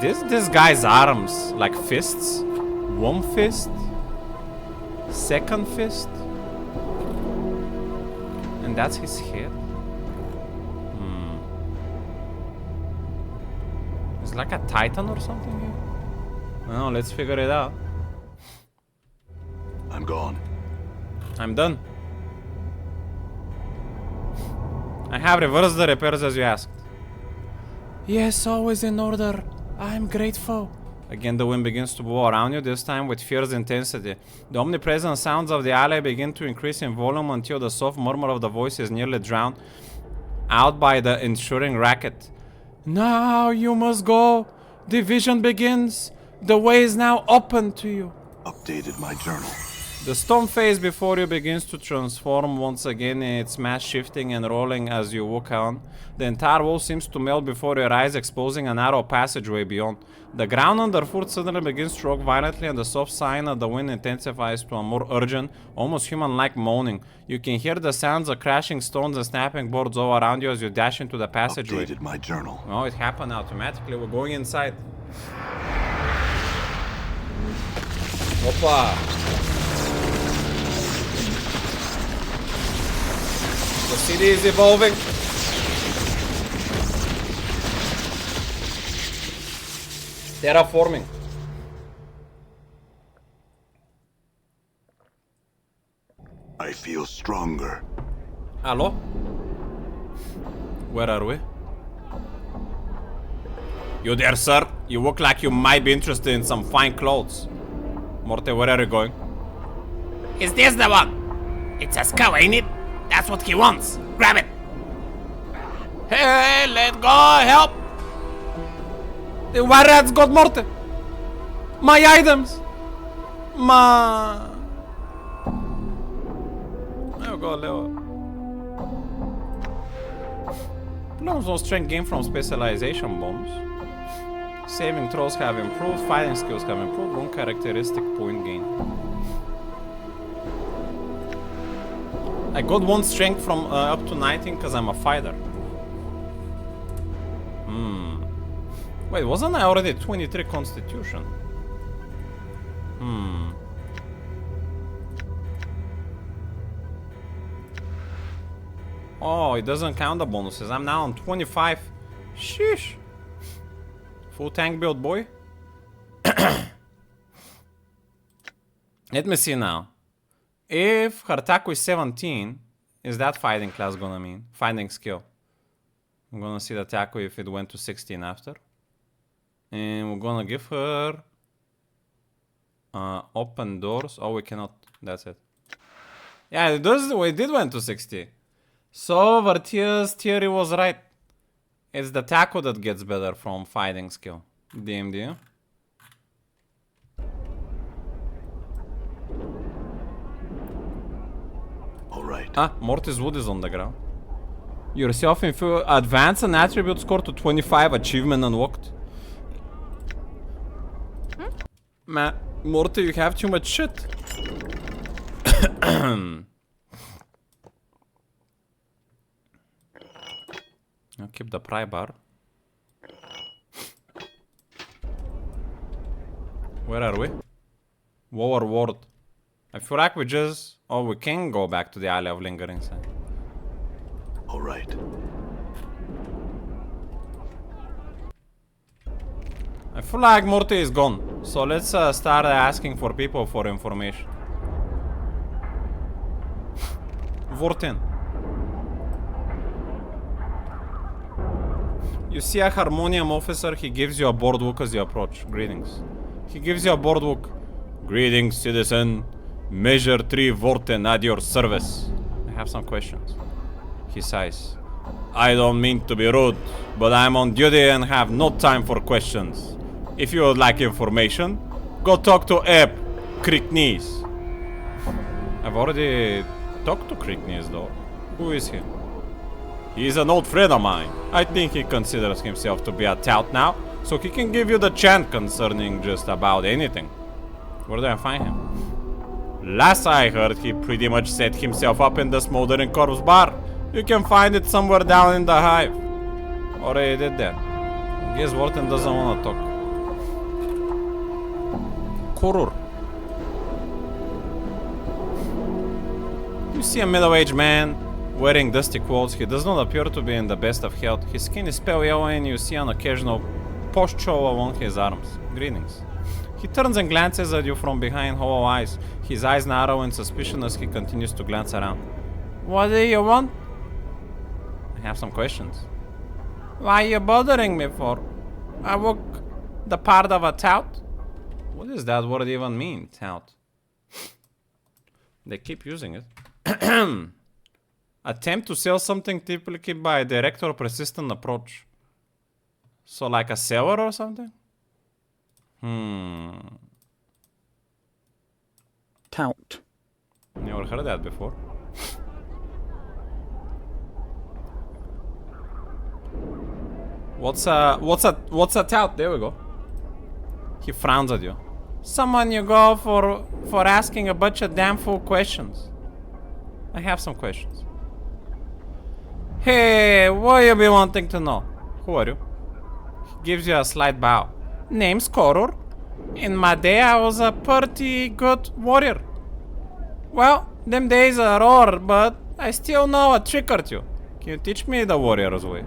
Is this guy's arms like fists? One fist? Second fist? And that's his head? It's like a titan or something here? No, let's figure it out. I'm gone. I'm done. I have reversed the repairs as you asked. Yes, always in order. I'm grateful. Again, the wind begins to blow around you, this time with fierce intensity. The omnipresent sounds of the alley begin to increase in volume until the soft murmur of the voice is nearly drowned out by the ensuing racket. Now you must go. The vision begins. The way is now open to you. Updated my journal. The stone face before you begins to transform once again in its mass shifting and rolling as you walk on. The entire wall seems to melt before your eyes, exposing a narrow passageway beyond. The ground underfoot suddenly begins to rock violently and the soft sighing of the wind intensifies to a more urgent, almost human-like moaning. You can hear the sounds of crashing stones and snapping boards all around you as you dash into the passageway. Updated my journal. Oh, it happened automatically. We're going inside. Opa! The city is evolving. Terraforming. I feel stronger. Hello? Where are we? You there, sir? You look like you might be interested in some fine clothes. Morty, where are you going? Is this the one? It's a skull, ain't it? That's what he wants. Grab it. Hey, let go, help! The white rat's got Morty. My items. There we go, Leo. Plus no strength gain from specialization bonus. Saving throws have improved, fighting skills have improved, one characteristic point gain. I got one strength from up to 19 because I'm a fighter. Wait, wasn't I already 23 constitution? Oh, it doesn't count the bonuses. I'm now on 25. Sheesh. Full tank build, boy. Let me see now. If her attack is 17, is that fighting class gonna mean? Fighting skill. I'm gonna see the attack if it went to 16 after. And we're gonna give her open doors. Oh, we cannot. That's it. Yeah, it does. We did went to 60. So Vartia's theory was right. It's the taco that gets better from fighting skill. DMD. Alright. Ah, Mortis Wood is on the ground. Yourself in full advance an attribute score to 25, achievement unlocked. Man, Morty, you have too much shit. I'll keep the pry bar. Where are we? Lower ward. I feel like we just... Oh, we can go back to the Alley of Lingering Sun. Alright. I feel like Morty is gone. So let's start asking for people for information. Vorten. You see a Harmonium officer, he gives you a bored look as you approach. Greetings. He gives you a bored look. Greetings, citizen. Measure 3 Vorten at your service. I have some questions. He sighs. I don't mean to be rude, but I'm on duty and have no time for questions. If you would like information, go talk to Ep, Cricknees. I've already talked to Cricknees though. Who is he? He's an old friend of mine. I think he considers himself to be a tout now, so he can give you the chant concerning just about anything. Where do I find him? Last I heard, he pretty much set himself up in the Smoldering Corpse bar. You can find it somewhere down in the hive. Already did that. I guess Vorten doesn't want to talk. Korur. You see a middle-aged man wearing dusty clothes. He does not appear to be in the best of health. His skin is pale yellow and you see an occasional pustule along his arms. Greetings. He turns and glances at you from behind hollow eyes. His eyes narrow in suspicion as he continues to glance around. What do you want? I have some questions. Why are you bothering me for? I walk the part of a tout? What does that word even mean, tout? They keep using it. Attempt to sell something typically by a direct or persistent approach. So like a seller or something? Tout. Never heard that before. What's a tout? There we go. He frowns at you. Someone you go for asking a bunch of damn fool questions. I have some questions. Hey, what you be wanting to know? Who are you? He gives you a slight bow. Name's Korur. In my day, I was a pretty good warrior. Well, them days are over, but I still know a trick or two. Can you teach me the warrior's way?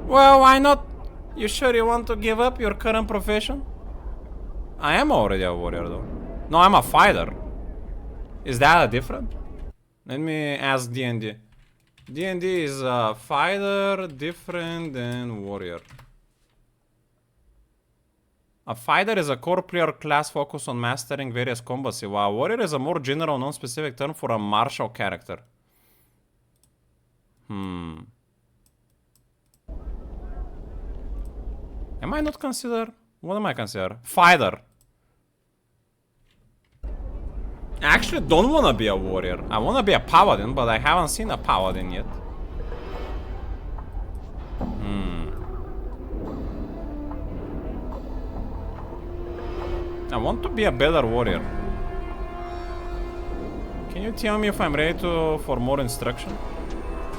Well, why not? You sure you want to give up your current profession? I am already a warrior, though. No, I'm a fighter. Is that a different? Let me ask D&D. D&D is a fighter different than warrior. A fighter is a core player class focused on mastering various combats, while a warrior is a more general, non-specific term for a martial character. Am I not considered? What am I considered? Fighter. I actually don't want to be a warrior. I want to be a paladin, but I haven't seen a paladin yet. I want to be a better warrior. Can you tell me if I'm ready for more instruction?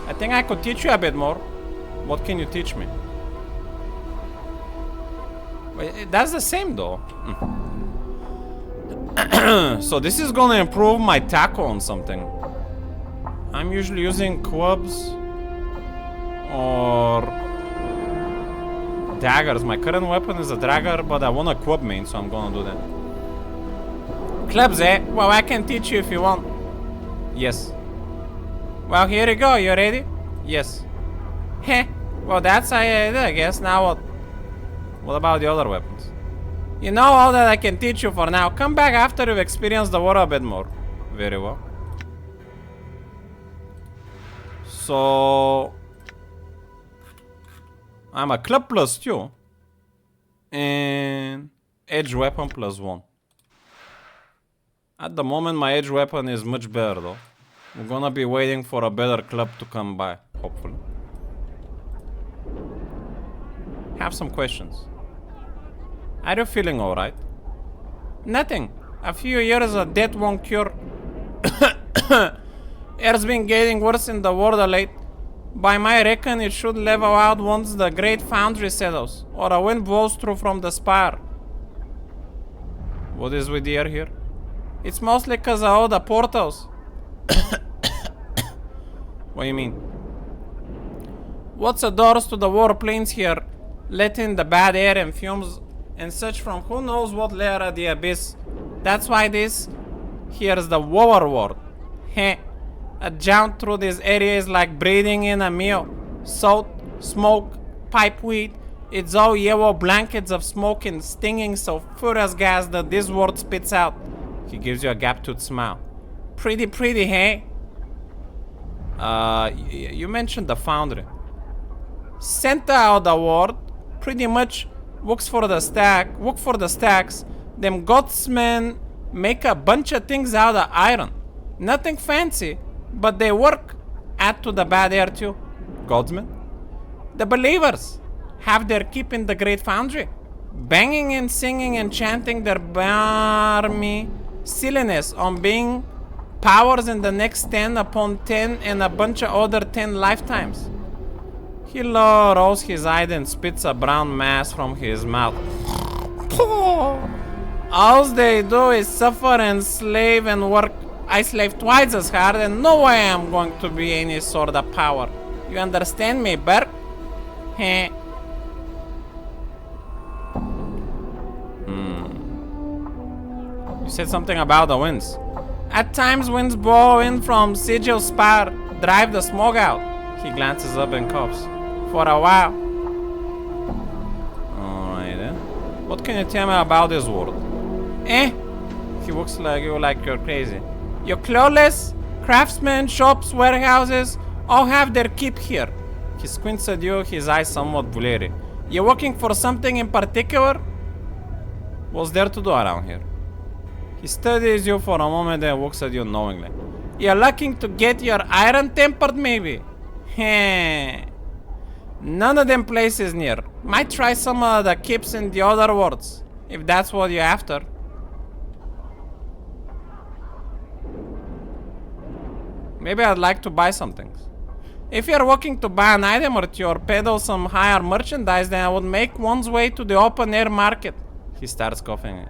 I think I could teach you a bit more. What can you teach me? Wait, that's the same though. So this is gonna improve my tackle on something. I'm usually using clubs or daggers. My current weapon is a dagger, but I want a club main, so I'm gonna do that. Clubs, eh? Well, I can teach you if you want. Yes. Well, here you go. You ready? Yes. Heh. Well, that's I guess. Now what? What about the other weapons? You know all that I can teach you for now. Come back after you've experienced the war a bit more. Very well. So I'm a club +2 and edge weapon +1. At the moment my edge weapon is much better though. We're gonna be waiting for a better club to come by, hopefully. Have some questions. Are you feeling alright? Nothing. A few years of death won't cure. Air's been getting worse in the world late. By my reckon, it should level out once the great foundry settles, or a wind blows through from the spire. What is with the air here? It's mostly cause of all the portals. What do you mean? What's the doors to the warplanes here, letting the bad air and fumes and such from who knows what layer of the abyss. That's why this here's the overworld. Heh. A jaunt through this area is like breathing in a meal. Salt, smoke, pipe weed. It's all yellow blankets of smoke and stinging sulfurous gas that this world spits out. He gives you a gap-toothed smile. Pretty, hey? You mentioned the foundry. Center of the world pretty much works for the stacks. Them godsmen make a bunch of things out of iron. Nothing fancy, but they work. Add to the bad air too. Godsmen? The believers have their keep in the great foundry. Banging and singing and chanting their barmy silliness on being powers in the next 10 upon 10 and a bunch of other 10 lifetimes. He rolls his eyes and spits a brown mass from his mouth. All they do is suffer and slave and work. I slave twice as hard and no way I'm going to be any sort of power. You understand me, Berk? Heh. You said something about the winds. At times winds blow in from Sigil Spire, drive the smoke out. He glances up and coughs. For a while. Alright then. What can you tell me about this world? He looks like you're crazy. You're clueless? Craftsmen, shops, warehouses, all have their keep here. He squints at you, his eyes somewhat blurry. You looking for something in particular? What's there to do around here? He studies you for a moment and looks at you knowingly. You're looking to get your iron tempered, maybe? Heh. None of them places near. Might try some of the keeps in the other worlds, if that's what you're after. Maybe I'd like to buy some things. If you're looking to buy an item or two or peddle some higher merchandise, then I would make one's way to the open air market. He starts coughing.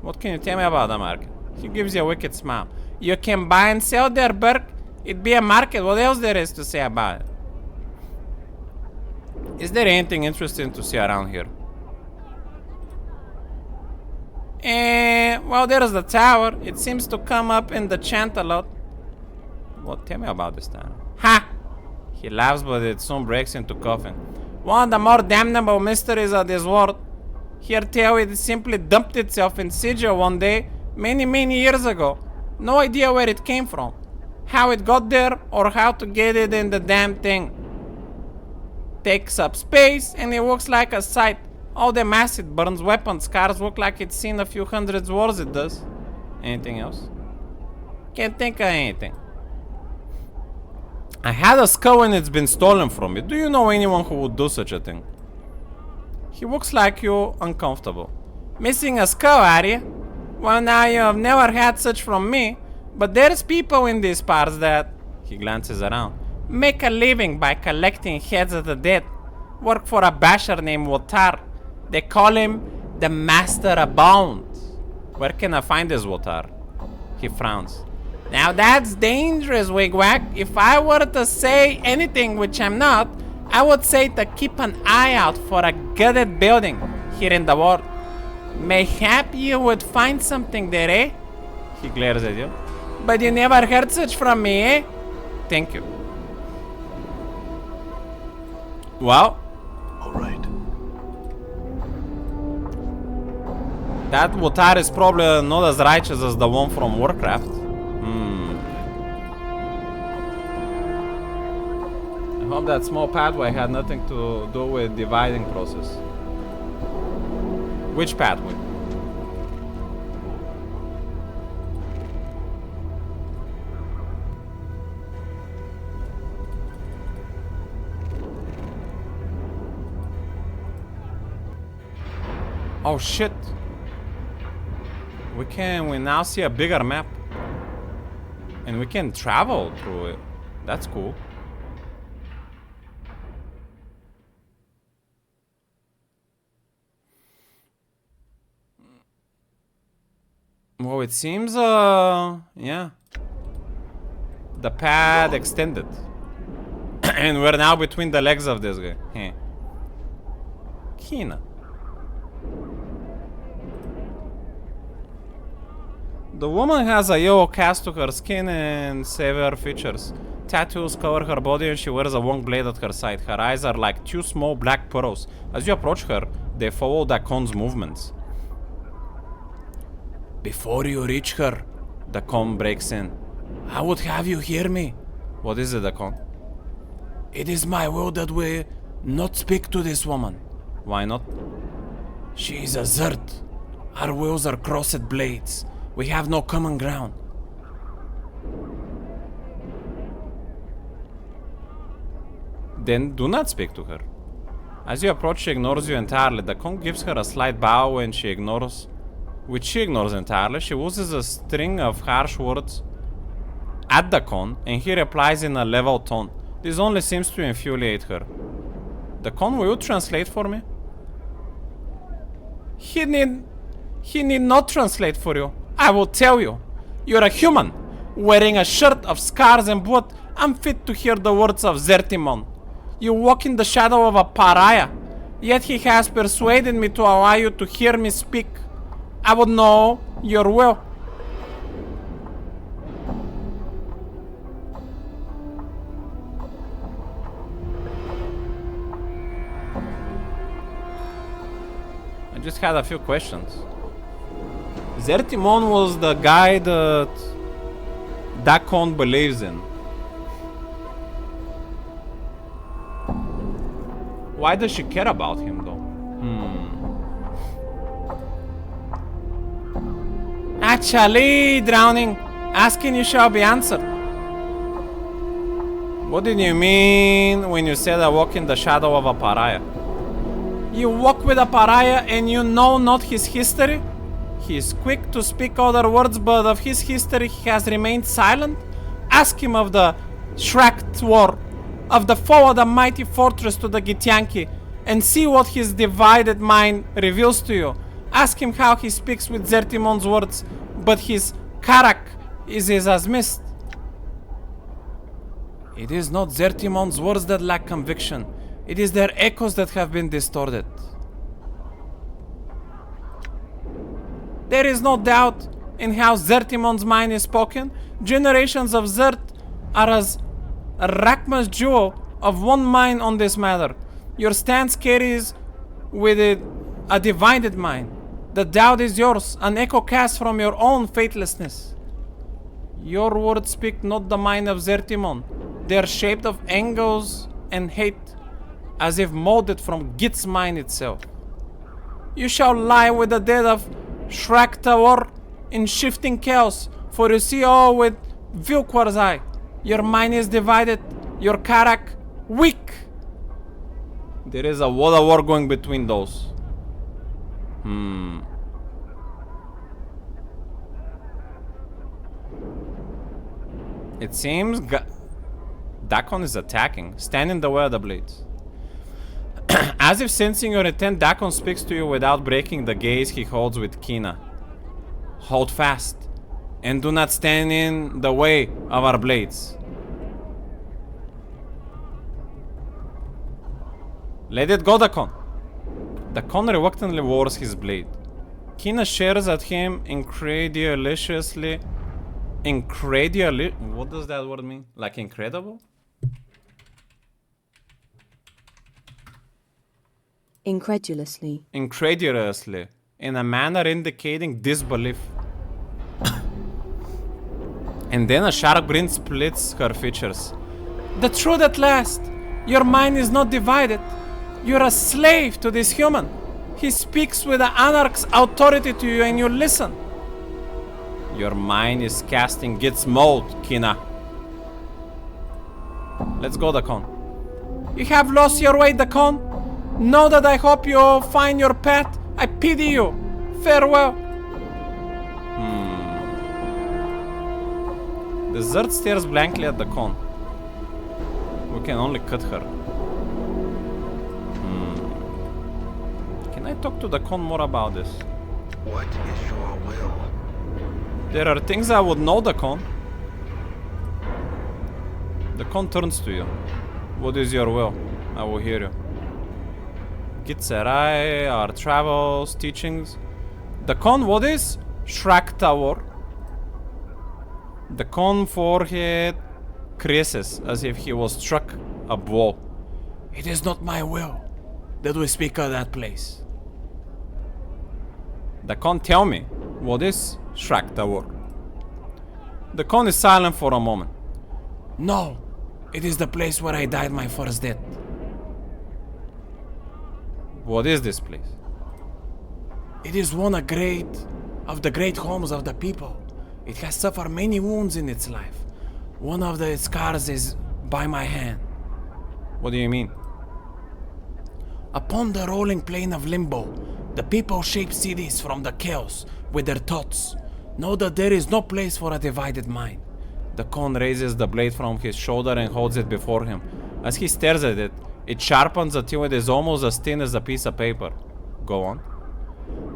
What can you tell me about the market? He gives you a wicked smile. You can buy and sell there, Burke. It'd be a market. What else there is to say about it? Is there anything interesting to see around here? Well, there's the tower. It seems to come up in the chant a lot. What? Tell me about this town. Ha! He laughs, but it soon breaks into coughing. One of the more damnable mysteries of this world. Here tell it simply dumped itself in Sigil one day, many years ago. No idea where it came from, how it got there, or how to get it in the damn thing. Takes up space, and it looks like a sight. All the mass it burns, weapons, cars look like it's seen a few hundred wars it does. Anything else? Can't think of anything. I had a skull and it's been stolen from me. Do you know anyone who would do such a thing? He looks like you uncomfortable. Missing a skull, are you? Well, now you have never had such from me, but there's people in these parts that, he glances around, make a living by collecting heads of the dead. Work for a basher named Wotar. They call him the Master of Bones. Where can I find this Wotar? He frowns. Now that's dangerous, Wigwag. If I were to say anything, which I'm not, I would say to keep an eye out for a gutted building here in the world. Mayhap you would find something there, eh? He glares at you. But you never heard such from me, eh? Thank you. Well, All right. that Wotar is probably not as righteous as the one from Warcraft. I hope that small pathway had nothing to do with dividing process. Which pathway? Oh shit. We now see a bigger map. And we can travel through it. That's cool. Well, it seems, yeah. The pad extended. And we're now between the legs of this guy. Hey. Kina. The woman has a yellow cast to her skin and severe features. Tattoos cover her body and she wears a long blade at her side. Her eyes are like two small black pearls. As you approach her, they follow Dakon's movements. Before you reach her, Dakon breaks in. I would have you hear me. What is it, Dakon? It is my will that we not speak to this woman. Why not? She is a Zerd. Our wills are crossed blades. We have no common ground. Then do not speak to her. As you approach, she ignores you entirely. Dakon gives her a slight bow and she ignores entirely. She uses a string of harsh words at Dakon, and he replies in a level tone. This only seems to infuriate her. Dakon, will you translate for me? He need not translate for you. I will tell you. You're a human, wearing a shirt of scars and blood, unfit to hear the words of Zertimon. You walk in the shadow of a pariah, yet he has persuaded me to allow you to hear me speak. I would know your will. just had a few questions. Zertimon was the guy that Dakon believes in. Why does she care about him though? Actually, drowning. Asking you shall be answered. What did you mean when you said I walk in the shadow of a pariah? You walk with a pariah and you know not his history? He is quick to speak other words, but of his history he has remained silent? Ask him of the Shrakt War, of the foe of the mighty fortress to the Githyanki, and see what his divided mind reveals to you. Ask him how he speaks with Zertimon's words, but his karak is as mist. It is not Zertimon's words that lack conviction. It is their echoes that have been distorted. There is no doubt in how Zertimon's mind is spoken. Generations of Zert are as Rakma's jewel of one mind on this matter. Your stance carries with it a divided mind. The doubt is yours, an echo cast from your own faithlessness. Your words speak not the mind of Zertimon. They are shaped of angles and hate, as if molded from Git's mind itself. You shall lie with the dead of Shraktawar in shifting chaos, for you see all with Vilquar's eye. Your mind is divided, your karak weak. There is a war going between those. It seems Dakon is attacking. Stand in the way of the blades. As if sensing your intent, Dakon speaks to you without breaking the gaze he holds with Kina. Hold fast, and do not stand in the way of our blades. Let it go, Dakon. Dakon reluctantly lowers his blade. Kina stares at him incredulously. What does that word mean? Like incredible? Incredulously. Incredulously, in a manner indicating disbelief. And then a sharp grin splits her features. The truth at last! Your mind is not divided. You're a slave to this human. He speaks with the anarch's authority to you and you listen. Your mind is casting Git's mold, Kina. Let's go, Dakon. You have lost your way, Dakon. Know that I hope you find your path. I pity you. Farewell. The Zert stares blankly at Dakon. We can only cut her. Can I talk to Dakon more about this? What is your will? There are things I would know, Dakon. Dakon turns to you. What is your will? I will hear you. Gitzerai, our travels, teachings. Dakon, what is Shraktawar? Dakon forehead creases as if he was struck a blow. It is not my will that we speak of that place. Dakon, tell me, what is Shraktawar? Dakon is silent for a moment. No, it is the place where I died my first death. What is this place? It is one of the great homes of the people. It has suffered many wounds in its life. One of the scars is by my hand. What do you mean? Upon the rolling plain of Limbo, the people shape cities from the chaos with their thoughts. Know that there is no place for a divided mind. Dakon raises the blade from his shoulder and holds it before him. As he stares at it, it sharpens until it is almost as thin as a piece of paper. Go on.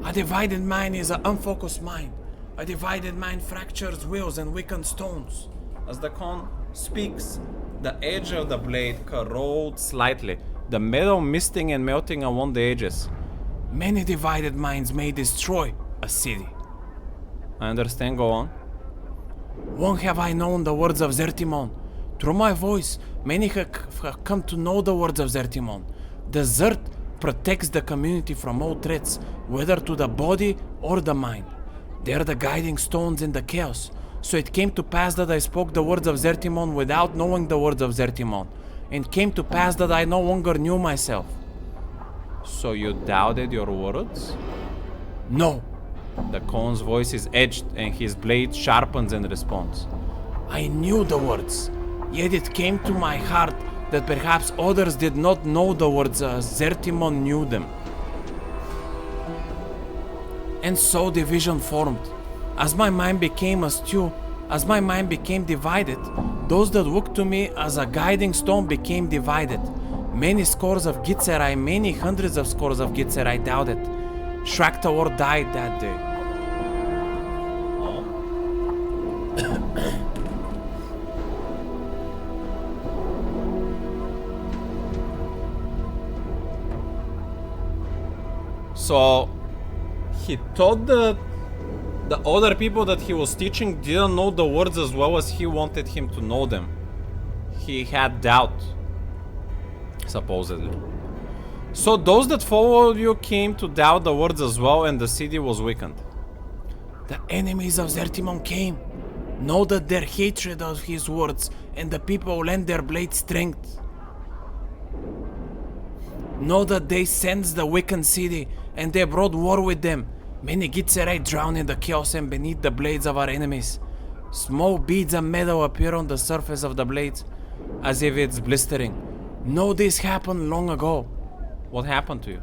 A divided mind is an unfocused mind. A divided mind fractures wills and weakens stones. As Dakon speaks, the edge of the blade corrodes slightly, the metal misting and melting along the edges. Many divided minds may destroy a city. I understand, go on. Long have I known the words of Zertimon. Through my voice, many have come to know the words of Zertimon. The Zert protects the community from all threats. whether to the body or the mind. They're the guiding stones in the chaos. So it came to pass that I spoke the words of Zertimon without knowing the words of Zertimon. And came to pass that I no longer knew myself. So you doubted your words? No, The Khan's voice is edged and his blade sharpens in response. I knew the words. Yet it came to my heart that perhaps others did not know the words as Zertimon knew them. And so division formed. As my mind became a stew, as my mind became divided, those that looked to me as a guiding stone became divided. Many scores of Gitzerai, many hundreds of scores of Gitzerai doubted. Shraktawar died that day. So he thought that the other people that he was teaching didn't know the words as well as he wanted him to know them. He had doubt, supposedly. So those that followed you came to doubt the words as well, and the city was weakened. The enemies of Zertimon came. Know that their hatred of his words and the people lend their blade strength. Know that they sensed the weakened city and they brought war with them. Many Gitzerai drown in the chaos and beneath the blades of our enemies. Small beads of metal appear on the surface of the blades, as if it's blistering. Know this happened long ago. What happened to you?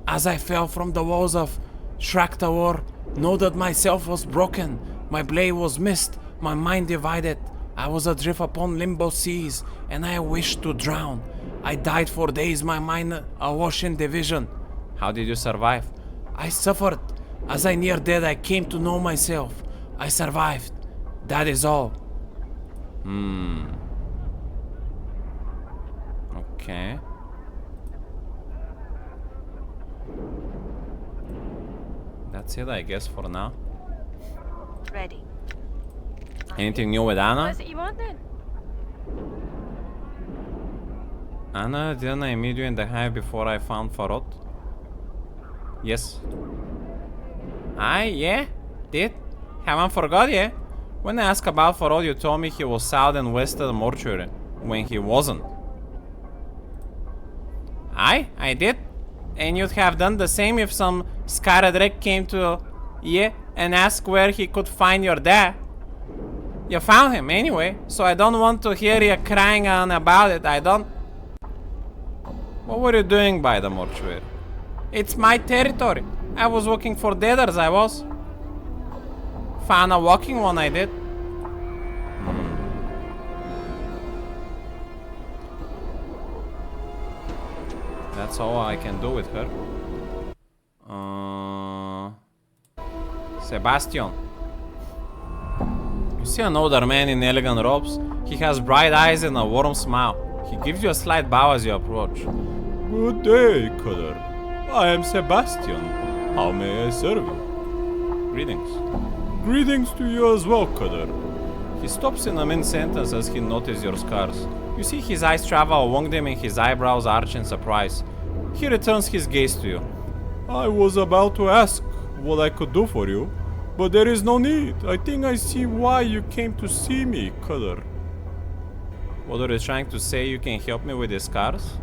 As I fell from the walls of Shraktawar, know that myself was broken. My blade was missed, my mind divided. I was adrift upon limbo seas, and I wished to drown. I died for days, my mind awash in division. How did you survive? I suffered. As I near death, I came to know myself. I survived. That is all. Okay. That's it, I guess, for now. Ready. Anything new with Anna? What is it you want then? Anna, didn't I meet you in the hive before I found Farod? Yes. Yeah, did. Haven't forgot yet. When I asked about Farod, you told me he was south and west of the mortuary, when he wasn't. I did. And you'd have done the same if some Skaradrek came to and asked where he could find your dad. You found him anyway, so I don't want to hear you crying on about it. I don't. What were you doing by the mortuary? It's my territory. I was looking for deaders, I was. Found a walking one, I did. That's all I can do with her. Sebastian. You see an older man in elegant robes? He has bright eyes and a warm smile. He gives you a slight bow as you approach. Good day, Cutter. I am Sebastian. How may I serve you? Greetings. Greetings to you as well, Cutter. He stops in a mid-sentence as he notices your scars. You see his eyes travel along them and his eyebrows arch in surprise. He returns his gaze to you. I was about to ask what I could do for you, but there is no need. I think I see why you came to see me, Cutter. What are you trying to say? You can help me with the scars?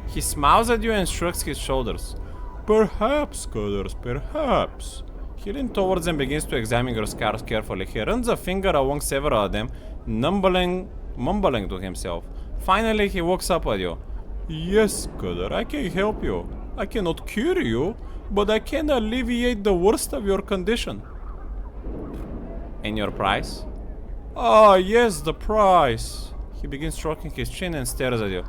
He smiles at you and shrugs his shoulders. Perhaps, Cutters, perhaps. He leans towards and begins to examine your scars carefully. He runs a finger along several of them, mumbling to himself. Finally, he walks up at you. Yes, Cutter, I can help you. I cannot cure you, but I can alleviate the worst of your condition. And your price? Ah, yes, the price. He begins stroking his chin and stares at you.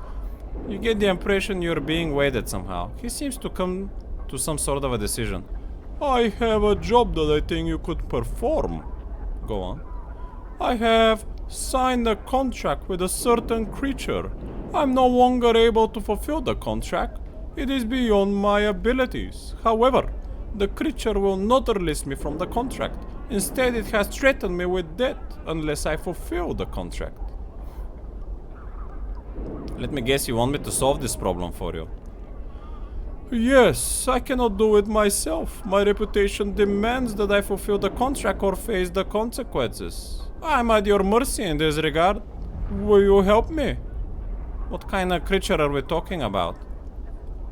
You get the impression you're being weighted somehow. He seems to come to some sort of a decision. I have a job that I think you could perform. Go on. I have signed a contract with a certain creature. I'm no longer able to fulfill the contract. It is beyond my abilities. However, the creature will not release me from the contract. Instead, it has threatened me with death unless I fulfill the contract. Let me guess, you want me to solve this problem for you? Yes, I cannot do it myself. My reputation demands that I fulfill the contract or face the consequences. I'm at your mercy in this regard. Will you help me? What kind of creature are we talking about?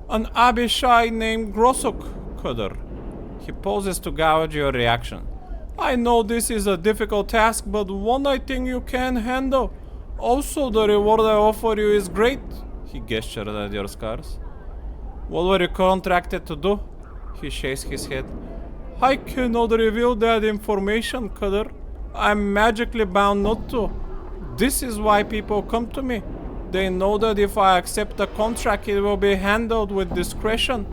An Abishai named Grossok, Cutter. He poses to gauge your reaction. I know this is a difficult task, but one I think you can handle. Also, the reward I offer you is great. He gestured at your scars. What were you contracted to do? He shakes his head. I cannot reveal that information, Cutter. I'm magically bound not to. This is why people come to me. They know that if I accept the contract, it will be handled with discretion.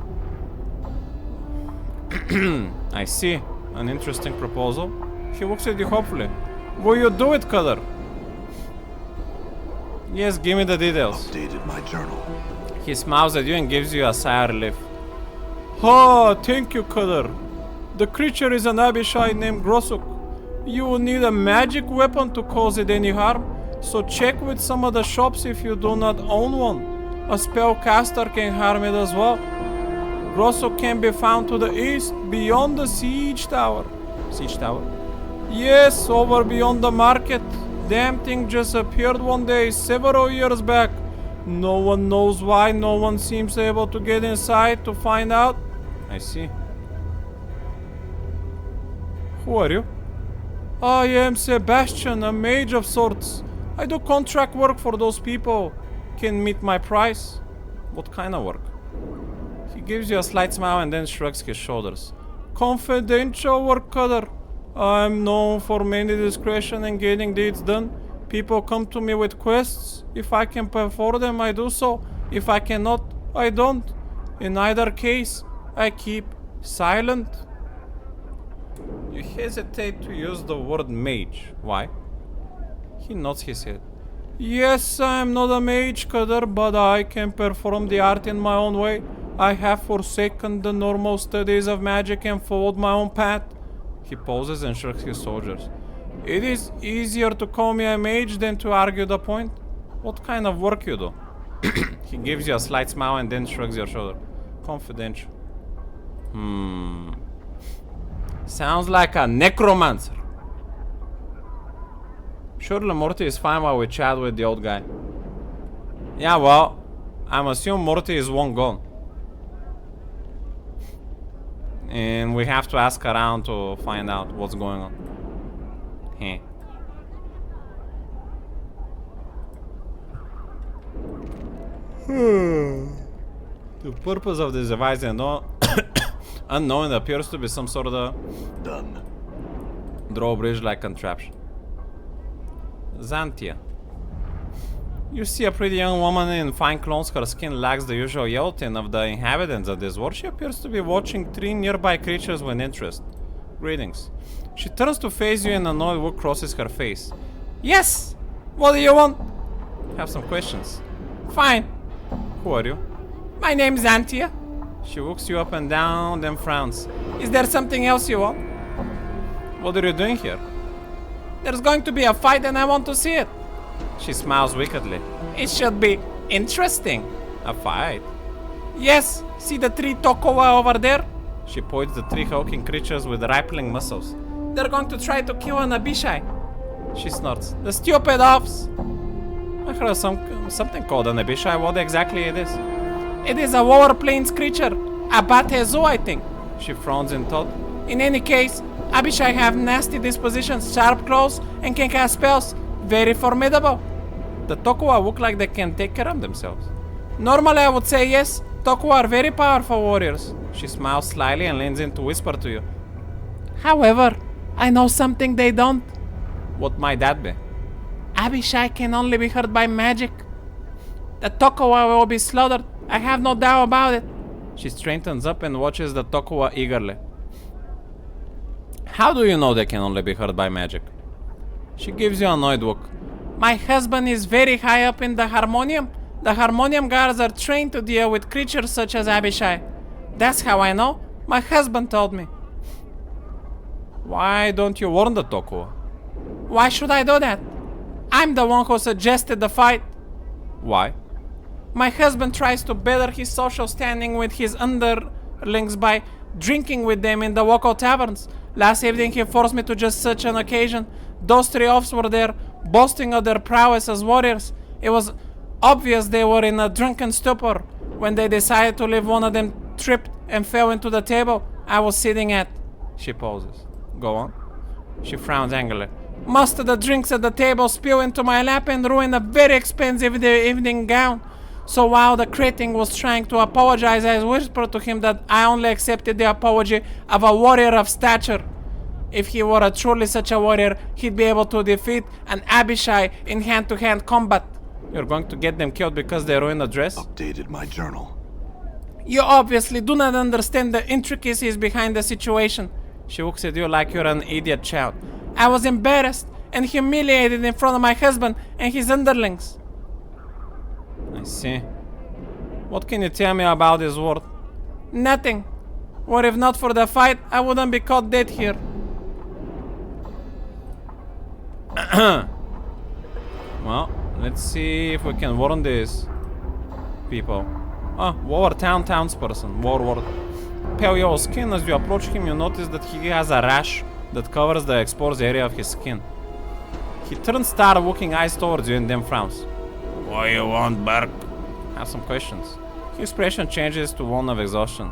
I see. An interesting proposal. He looks at you hopefully. Will you do it, Cutter? Yes, give me the details. Updated my journal. He smiles at you and gives you a sigh of relief. Ah, thank you, Cutter. The creature is an Abishai named Grossok. You will need a magic weapon to cause it any harm, so check with some of the shops if you do not own one. A spellcaster can harm it as well. Grossok can be found to the east, beyond the siege tower. Siege tower? Yes, over beyond the market. Damn thing just appeared one day, several years back. No one knows why, no one seems able to get inside to find out. I see. Who are you? I am Sebastian, a mage of sorts. I do contract work for those people. Can meet my price. What kind of work? He gives you a slight smile and then shrugs his shoulders. Confidential work, Cutter. I'm known for many discretion in getting deeds done. People come to me with quests. If I can perform them, I do so. If I cannot, I don't. In either case, I keep silent. You hesitate to use the word mage. Why? He nods his head. Yes, I am not a mage, Cutter, but I can perform the art in my own way. I have forsaken the normal studies of magic and followed my own path. He pauses and shrugs his shoulders. It is easier to call me a mage than to argue the point. What kind of work you do? He gives you a slight smile and then shrugs your shoulder. Confidential. Sounds like a necromancer. Surely Morty is fine while we chat with the old guy. Yeah, well, I'm assuming Morty is one gone. And we have to ask around to find out what's going on. Heh. The purpose of this device is unknown. It appears to be some sort of Done. drawbridge-like contraption. Xantia. You see a pretty young woman in fine clothes. Her skin lacks the usual yellow tint of the inhabitants of this world. She appears to be watching 3 nearby creatures with interest. Greetings. She turns to face you and an annoyed look crosses her face. Yes! What do you want? Have some questions. Fine. Who are you? My name's Xantia. She looks you up and down, then frowns. Is there something else you want? What are you doing here? There's going to be a fight and I want to see it. She smiles wickedly. It should be interesting. A fight? Yes, see the 3 Tokowa over there? She points the 3 hulking creatures with rippling muscles. They're going to try to kill an Abishai. She snorts. The stupid offs. I heard something called an Abishai. What exactly it is? It is a lower plains creature. A Batezu, I think. She frowns in thought. In any case, Abishai have nasty dispositions, sharp claws, and can cast spells. Very formidable. The Tokuwa look like they can take care of themselves. Normally I would say yes. Tokuwa are very powerful warriors. She smiles slyly and leans in to whisper to you. However, I know something they don't. What might that be? Abishai can only be hurt by magic. The Tokuwa will be slaughtered. I have no doubt about it. She straightens up and watches the Tokuwa eagerly. How do you know they can only be hurt by magic? She gives you an annoyed look. My husband is very high up in the Harmonium. The Harmonium guards are trained to deal with creatures such as Abishai. That's how I know. My husband told me. Why don't you warn the Tokuwa? Why should I do that? I'm the one who suggested the fight. Why? My husband tries to better his social standing with his underlings by drinking with them in the walkout taverns. Last evening he forced me to just such an occasion. Those 3 oafs were there, boasting of their prowess as warriors. It was obvious they were in a drunken stupor. When they decided to leave, one of them tripped and fell into the table I was sitting at. She pauses. Go on. She frowns angrily. Most of the drinks at the table spill into my lap and ruin a very expensive evening gown. So while the critic was trying to apologize, I whispered to him that I only accepted the apology of a warrior of stature. If he were truly such a warrior, he'd be able to defeat an Abishai in hand-to-hand combat. You're going to get them killed because they ruined the dress? Updated my journal. You obviously do not understand the intricacies behind the situation. She looks at you like you're an idiot child. I was embarrassed and humiliated in front of my husband and his underlings. I see. What can you tell me about this world? Nothing. Or if not for the fight, I wouldn't be caught dead here. Well, let's see if we can warn these people. War townsperson. War. Pale yellow skin. As you approach him, you notice that he has a rash that covers the exposed area of his skin. He turns star-looking eyes towards you and then frowns. What you want, Burke? Have some questions. His expression changes to one of exhaustion.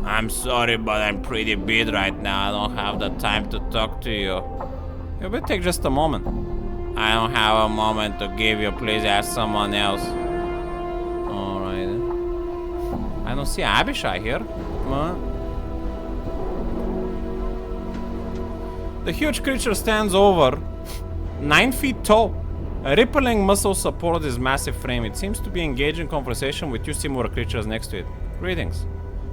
I'm sorry, but I'm pretty beat right now. I don't have the time to talk to you. It will take just a moment. I don't have a moment to give you. Please ask someone else. Alright then. I don't see Abishai here. What? The huge creature stands over 9 feet tall. A rippling muscle supports his massive frame. It seems to be engaging conversation with 2 similar creatures next to it. Greetings.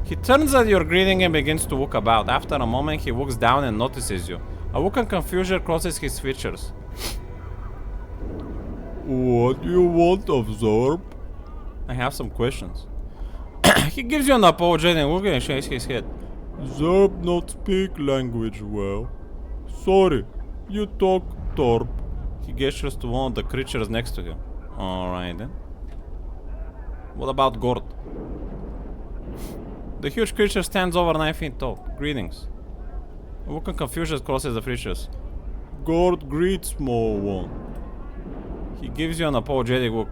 He turns at your greeting and begins to look about. After a moment, he looks down and notices you. A look of confusion crosses his features. What do you want of Zorb? I have some questions. He gives you an apologetic look and shakes his head. Zorb not speak language well. Sorry, you talk Torp. He gestures to one of the creatures next to him. Alright then. What about Gord? The huge creature stands over 9 feet tall. Greetings. A look of confusion crosses the features. Gord greet small one. He gives you an apologetic look.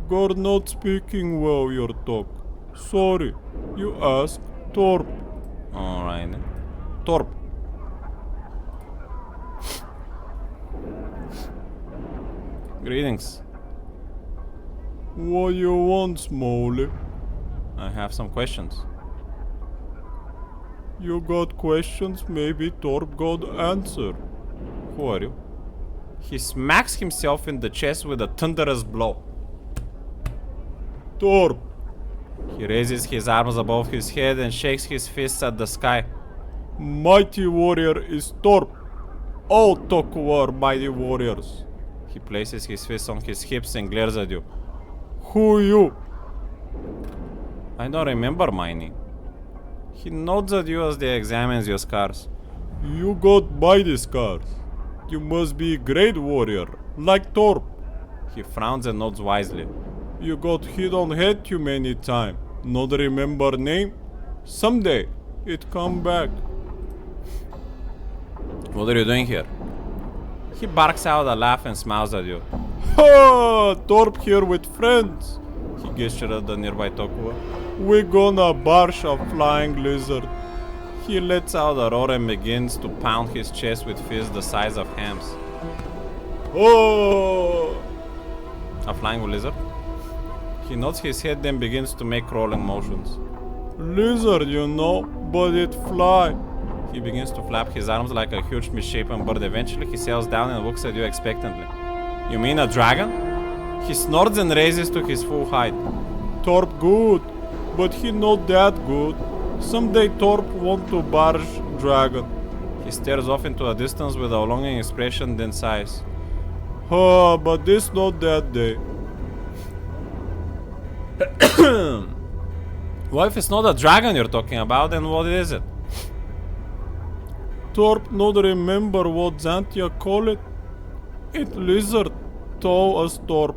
Gord not speaking well your talk. Sorry, you ask Torp. Alright then. Torp. Greetings. What you want, Smoley? I have some questions. You got questions, maybe Torp got answer. Who are you? He smacks himself in the chest with a thunderous blow. Torp. He raises his arms above his head and shakes his fists at the sky. Mighty warrior is Torp. All talk were mighty warriors. He places his fists on his hips and glares at you. Who you? I don't remember my name. He nods at you as he examines your scars. You got mighty scars. You must be a great warrior, like Torp. He frowns and nods wisely. You got hit on head too many time. Not remember name? Someday it come back. What are you doing here? He barks out a laugh and smiles at you. Ha! Torp here with friends. He gestures at the nearby Tokua. We gonna barsh a flying lizard. He lets out a roar and begins to pound his chest with fists the size of hams. Oh! A flying lizard? He nods his head, then begins to make crawling motions. Lizard, you know, but it fly. He begins to flap his arms like a huge misshapen bird. Eventually he sails down and looks at you expectantly. You mean a dragon? He snorts and raises to his full height. Torp good, but he not that good. Someday Torp want to barge dragon. He stares off into a distance with a longing expression, then sighs. But this not that day. Well, if it's not a dragon you're talking about, then what is it? Torp not remember what Xantia call it? It lizard, tall as Torp.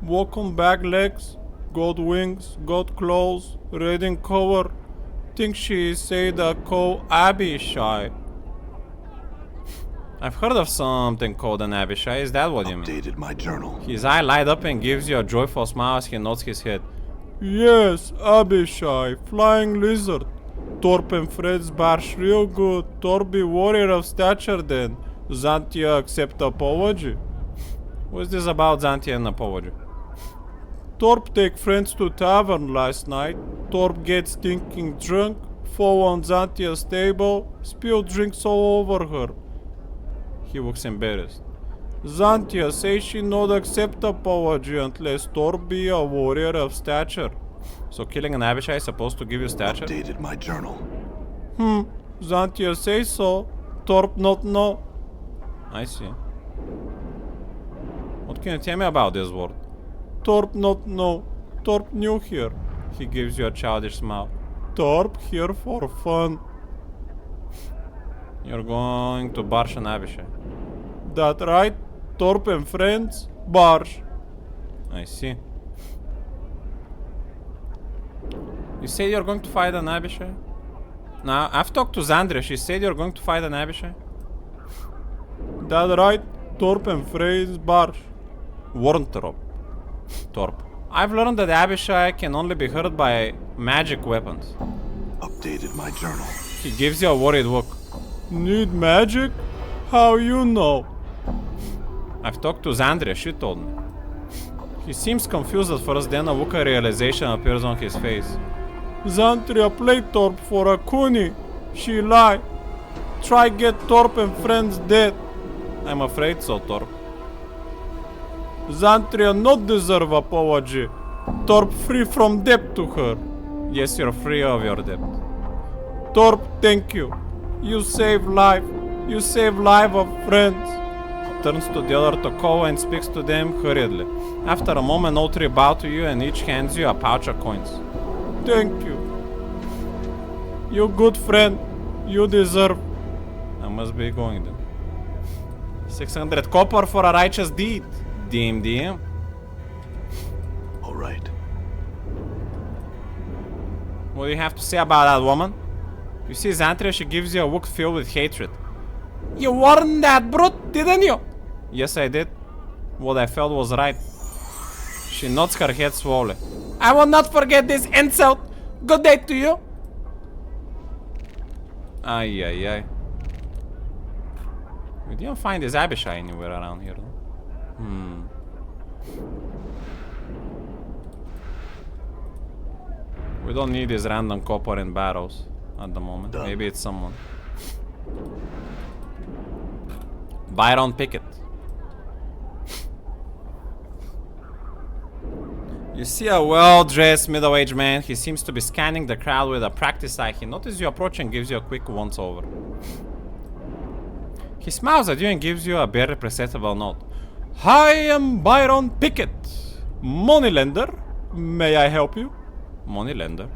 Walk on back legs, got wings, got claws, red in color. Think she is say the call Abishai. I've heard of something called an Abishai. Is that what you mean? Updated my journal. His eye light up and gives you a joyful smile as he nods his head. Yes, Abishai, flying lizard. Torp and Fred's barsh real good. Torp be warrior of stature then. Xantia accept apology. What's this about Xantia and apology? Torp take friends to tavern last night. Torp gets stinking drunk. Fall on Xantia's table. Spill drinks all over her. He looks embarrassed. Xantia says she not accept apology unless Torp be a warrior of stature. So killing an Abishai is supposed to give you stature? Updated my journal. Xantia say so. Torp not know. I see. What can you tell me about this world? Torp not know. Torp new here. He gives you a childish smile. Torp here for fun. You're going to Barsh and Abishai. That right? Torp and friends? Barsh. I see. You said you're going to fight an Abishai? Now, I've talked to Xandria. She said you're going to fight an Abishai? That right? Torp and friends? Barsh. Warntrop. Torp. I've learned that Abishai can only be hurt by magic weapons. Updated my journal. He gives you a worried look. Need magic? How you know? I've talked to Xandria. She told me. He seems confused at first, then a look of realization appears on his face. Xandria play Torp for a kuni. She lie. Try get Torp and friends dead. I'm afraid so, Torp. Xandria not deserve apology. Torp free from debt to her. Yes, you're free of your debt. Torp, thank you. You save life. You save life of friends. Turns to the other Tokoa and speaks to them hurriedly. After a moment, all three bow to you and each hands you a pouch of coins. Thank you. You good friend. You deserve. I must be going then. 600 copper for a righteous deed. DM. All right. What do you have to say about that woman? You see Xantria, she gives you a look filled with hatred. You warned that brute, didn't you? Yes, I did. What I felt was right. She nods her head slowly. I will not forget this insult. Good day to you. Ay. We didn't find this Abishai anywhere around here, though. We don't need this random copper in barrels at the moment. Maybe it's someone. Byron Pickett. You see a well-dressed middle-aged man. He seems to be scanning the crowd with a practiced eye. He notices you approach and gives you a quick once-over. He smiles at you and gives you a barely perceptible nod. I am Byron Pickett, moneylender. May I help you? Moneylender.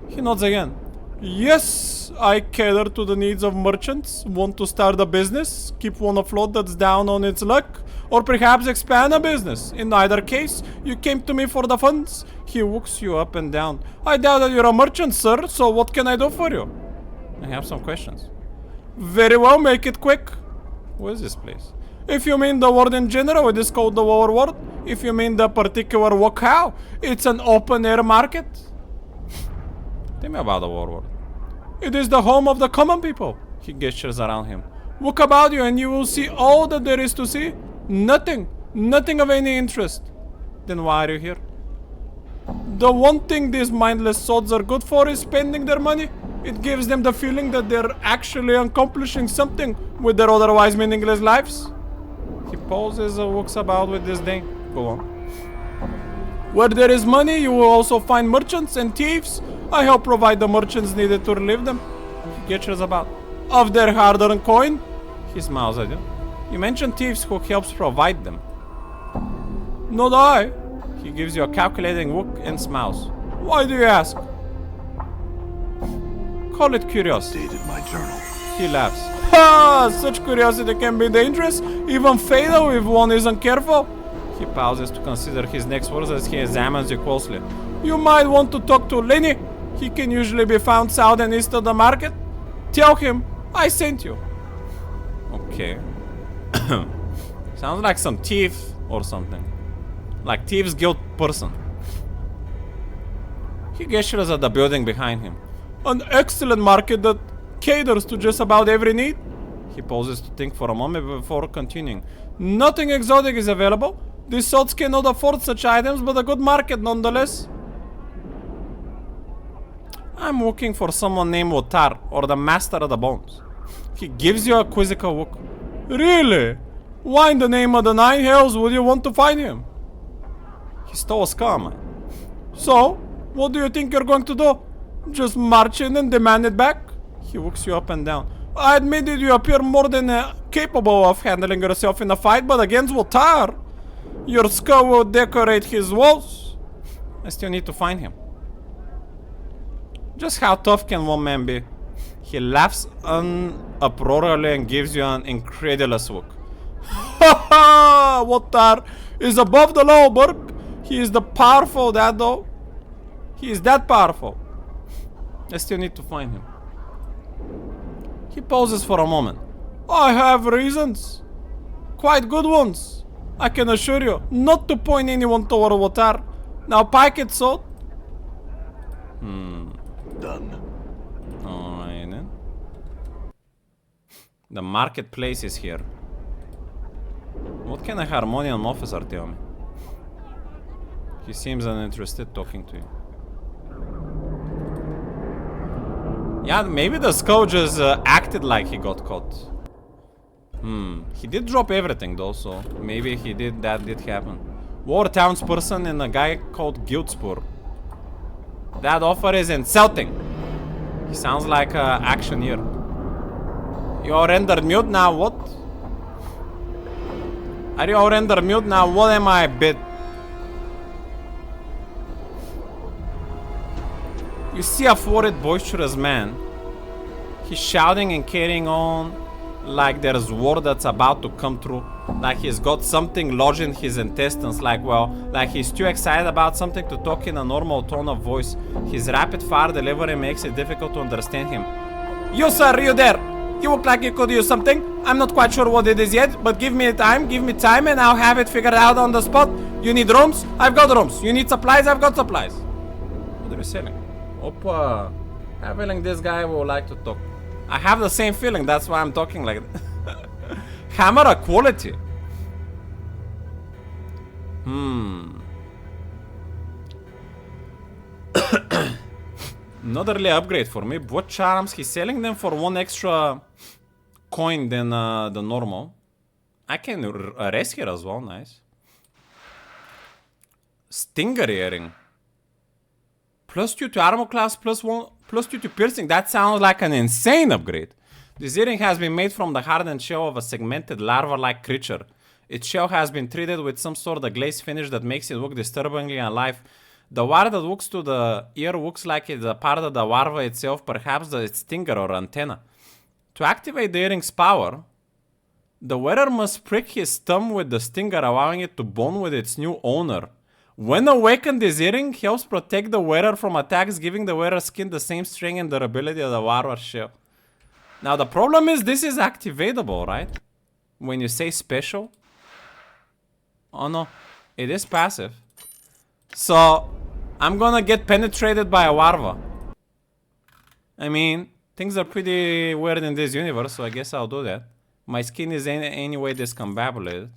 He nods again. Yes, I cater to the needs of merchants. Want to start a business? Keep one afloat that's down on its luck? Or perhaps expand a business? In either case, you came to me for the funds. He looks you up and down. I doubt that you're a merchant, sir, so what can I do for you? I have some questions. Very well, make it quick. Where is this place? If you mean the world in general, it is called the lower world. If you mean the particular locale, it's an open-air market. Tell me about the lower world. It is the home of the common people. He gestures around him. Look about you and you will see all that there is to see. Nothing of any interest. Then why are you here? The one thing these mindless sods are good for is spending their money. It gives them the feeling that they're actually accomplishing something with their otherwise meaningless lives. He pauses and looks about with disdain. Go on. Where there is money, you will also find merchants and thieves. I help provide the merchants needed to relieve them. He gestures about. Of their hard-earned coin? He smiles at you. You mentioned thieves who helps provide them. Not I. He gives you a calculating look and smiles. Why do you ask? Call it curiosity. Updated my journal. He laughs. Ha! Such curiosity can be dangerous, even fatal if one isn't careful. He pauses to consider his next words as he examines you closely. You might want to talk to Lenny. He can usually be found south and east of the market. Tell him I sent you. Okay. Sounds like some thief or something. Like Thieves Guild person. He gestures at the building behind him. An excellent market that caters to just about every need. He pauses to think for a moment before continuing. Nothing exotic is available. These sorts cannot afford such items, but a good market nonetheless. I'm looking for someone named Otar, or the Master of the Bones. He gives you a quizzical look. Really? Why in the name of the nine hells would you want to find him? He stole a skull, man. So, what do you think you're going to do? Just march in and demand it back? He looks you up and down. I admitted you appear more than capable of handling yourself in a fight, but against Wotar, your skull will decorate his walls. I still need to find him. Just how tough can one man be? He laughs uproariously and gives you an incredulous look. Ha ha! Wotar is above the law, Burp. He is the powerful, that though. He is that powerful. I still need to find him. He pauses for a moment. I have reasons. Quite good ones. I can assure you, not to point anyone toward Wotar. Now pike it so. Done. Alright then. The marketplace is here. What can a Harmonium officer tell me? He seems uninterested talking to you. Yeah, maybe the skull just acted like he got caught. He did drop everything though, so maybe that did happen. War townsperson and a guy called Guildspur. That offer is insulting. He sounds like an actioneer. You're rendered mute now, what? Are you rendered mute now? What am I bit? You see a florid, boisterous man. He's shouting and carrying on like there's war that's about to come through. Like he's got something lodged in his intestines. Like he's too excited about something to talk in a normal tone of voice. His rapid-fire delivery makes it difficult to understand him. You sir, you there? You look like you could use something. I'm not quite sure what it is yet, but give me time and I'll have it figured out on the spot. You need rooms? I've got rooms. You need supplies? I've got supplies. What are you selling? Opa. I have a feeling this guy will like to talk. I have the same feeling, that's why I'm talking like that. Camera quality. Not really upgrade for me. What charms? He's selling them for 1 extra coin than the normal. I can rest here as well, nice. Stinger earring. +2 to armor class, +2 to piercing. That sounds like an insane upgrade. This earring has been made from the hardened shell of a segmented larva-like creature. Its shell has been treated with some sort of glaze finish that makes it look disturbingly alive. The wire that looks to the ear looks like it's a part of the larva itself, perhaps its stinger or antenna. To activate the earring's power, the wearer must prick his thumb with the stinger, allowing it to bond with its new owner. When awakened, this earring helps protect the wearer from attacks, giving the wearer's skin the same strength and durability of the larva's shell. Now the problem is this is activatable, right? When you say special. Oh no, it is passive. So, I'm gonna get penetrated by a larva. I mean, things are pretty weird in this universe, so I guess I'll do that. My skin is anyway discombobulated.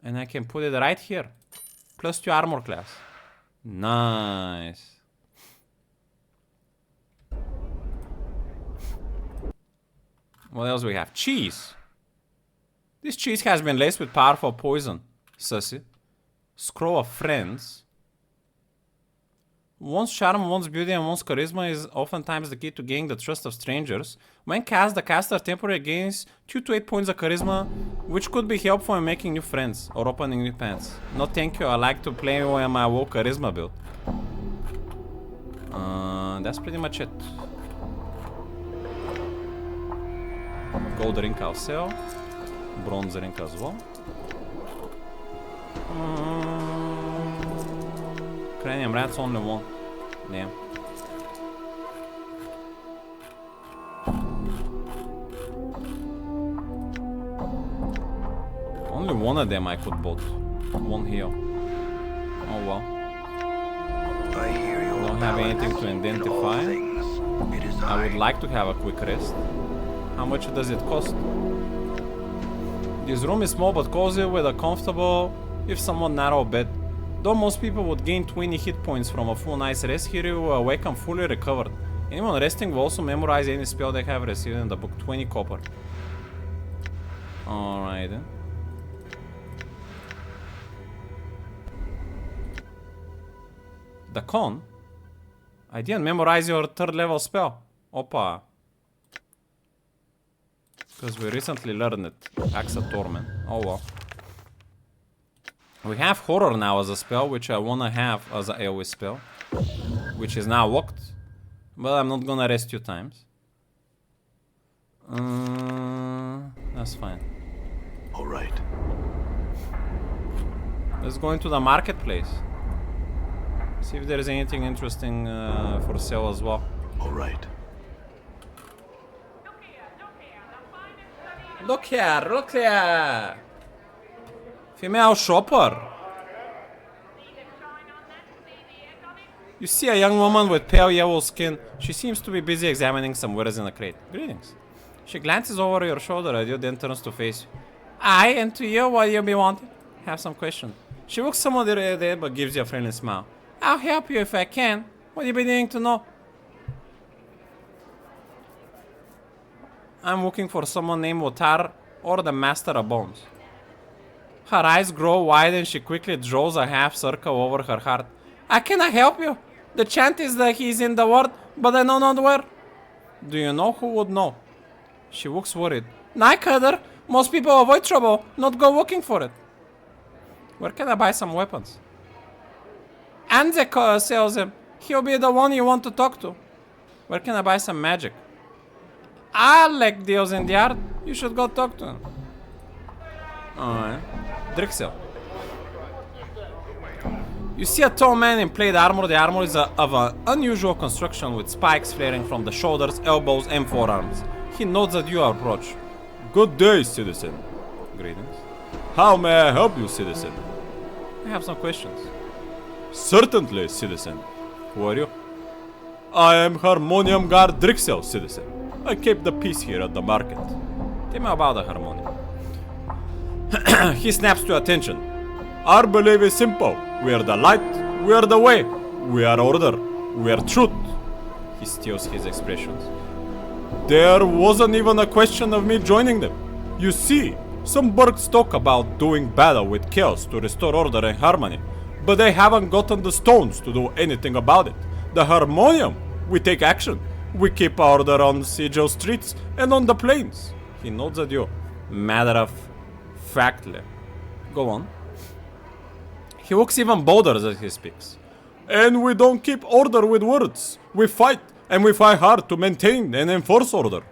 And I can put it right here. +2 armor class. Nice. What else do we have? Cheese. This cheese has been laced with powerful poison. Sussy. Scroll of Friends. One's charm, one's beauty, and one's charisma is oftentimes the key to gaining the trust of strangers. When cast, the caster temporarily gains 2 to 8 points of charisma, which could be helpful in making new friends or opening new paths. No thank you, I like to play with my low charisma build. That's pretty much it. Gold ring I'll sell. Bronze ring as well. Cranium rats only one. Damn. Only one of them I could bot. One here. Oh well. I hear you. Don't have anything to identify. It is I would like to have a quick rest. How much does it cost? This room is small but cozy with a comfortable, if somewhat narrow bed. Though most people would gain 20 hit points from a full night's rest, here you will awaken fully recovered. Anyone resting will also memorize any spell they have received in the book. 20 copper. Alright then. The con? I didn't memorize your 3rd level spell. Opa. Because we recently learned it. Axe of Torment. Oh well. We have Horror now as a spell, which I wanna have as an AoE spell. Which is now locked. But I'm not gonna rest 2 times. That's fine. Alright. Let's go into the marketplace. See if there is anything interesting for sale as well. Alright. Look here, look here! Female shopper! You see a young woman with pale yellow skin. She seems to be busy examining some wares in a crate. Greetings. She glances over your shoulder at you, then turns to face you. Aye, and to you, what do you be wanting? Have some questions. She looks somewhat irritated, but gives you a friendly smile. I'll help you if I can. What do you be needing to know? I'm looking for someone named Otar or the Master of Bones. Her eyes grow wide and she quickly draws a half circle over her heart. I cannot help you. The chant is that he's in the world, but I know not where. Do you know who would know? She looks worried. Neither. Most people avoid trouble, not go looking for it. Where can I buy some weapons? Anzek sells him. He'll be the one you want to talk to. Where can I buy some magic? Alec deals in the art. You should go talk to him. Alright. Drixel. You see a tall man in plate armor. The armor is of an unusual construction with spikes flaring from the shoulders, elbows, and forearms. He nods at your approach. Good day, citizen. Greetings. How may I help you, citizen? I have some questions. Certainly, citizen. Who are you? I am Harmonium Guard Drixel, citizen. I keep the peace here at the market. Tell me about the harmonium. He snaps to attention. Our belief is simple. We are the light. We are the way. We are order. We are truth. He steals his expressions. There wasn't even a question of me joining them. You see, some Burks talk about doing battle with chaos to restore order and harmony, but they haven't gotten the stones to do anything about it. The harmonium, we take action. We keep order on Sigil streets and on the plains. He nods at you, matter of factly. Go on. He looks even bolder as he speaks. And we don't keep order with words. We fight, and we fight hard to maintain and enforce order.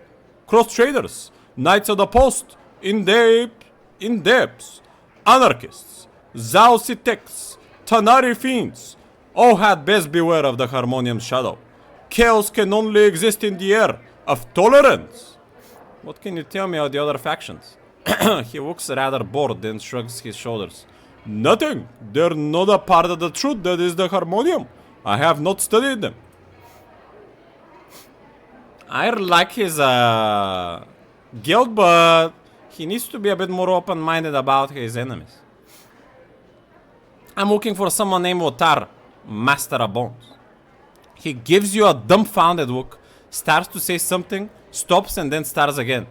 Cross traders, knights of the post, in-depths, anarchists, Zausitex, Tanari fiends, all had best beware of the harmonium's shadow. Chaos can only exist in the air of tolerance. What can you tell me of the other factions? He looks rather bored, then shrugs his shoulders. Nothing. They're not a part of the truth that is the harmonium. I have not studied them. I like his guild, but he needs to be a bit more open-minded about his enemies. I'm looking for someone named Otar, Master of Bones. He gives you a dumbfounded look, starts to say something, stops and then starts again.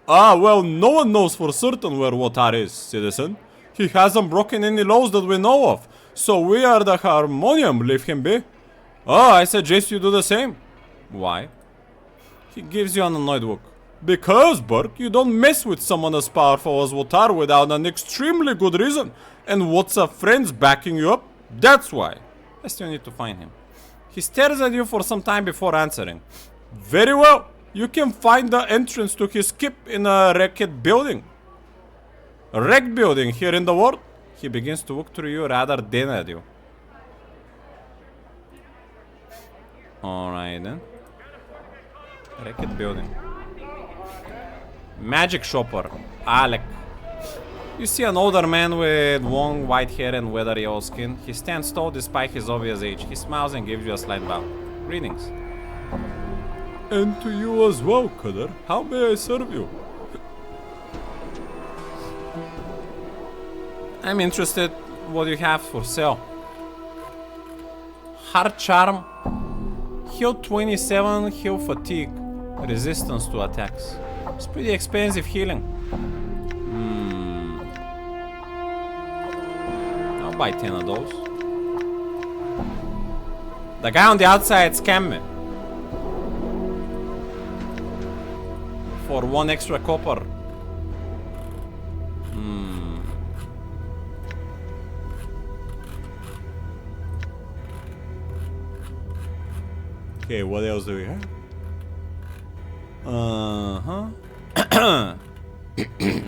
Ah, well, no one knows for certain where Otar is, citizen. He hasn't broken any laws that we know of, so we are the harmonium, leave him be. Ah, I suggest you do the same. Why? He gives you an annoyed look. Because, Burke, you don't mess with someone as powerful as Otar without an extremely good reason. And what's a friend's backing you up? That's why. I still need to find him. He stares at you for some time before answering. Very well. You can find the entrance to his keep in a wrecked building. Wrecked building here in the world. He begins to look through you rather than at you. Alright then. Wrecked building. Magic shopper. Alec. You see an older man with long white hair and weathered yellow skin. He stands tall despite his obvious age. He smiles and gives you a slight bow. Greetings. And to you as well, Cutter. How may I serve you? I'm interested what you have for sale. Heart Charm. Heal 27, heal fatigue. Resistance to attacks. It's pretty expensive healing. I'll buy 10 of those. The guy on the outside scammed me. For 1 extra copper. Okay, what else do we have?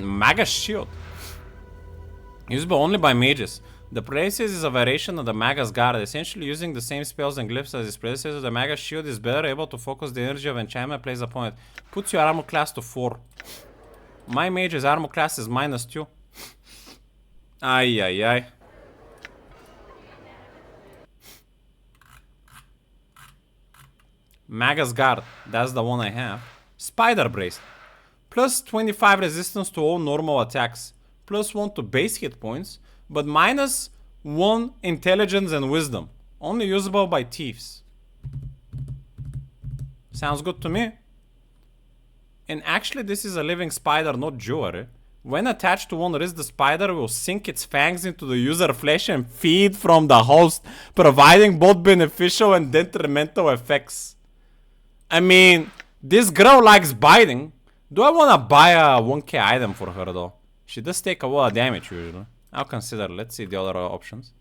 Maga Shield. Usable only by mages. The predecessor is a variation of the Maga's Guard, essentially using the same spells and glyphs as its predecessor. The Maga Shield is better able to focus the energy of enchantment placed upon it. Puts your armor class to 4. My mage's armor class is -2. Ay, ay, ay. Maga's Guard, that's the one I have. Spider Brace. Plus 25 resistance to all normal attacks. Plus 1 to base hit points. But -1 intelligence and wisdom. Only usable by thieves. Sounds good to me. And actually this is a living spider, not jewelry. When attached to one wrist, the spider will sink its fangs into the user's flesh and feed from the host, providing both beneficial and detrimental effects. I mean, this girl likes biting. Do I want to buy a 1k item for her though? She does take a lot of damage usually. I'll consider. Let's see the other options.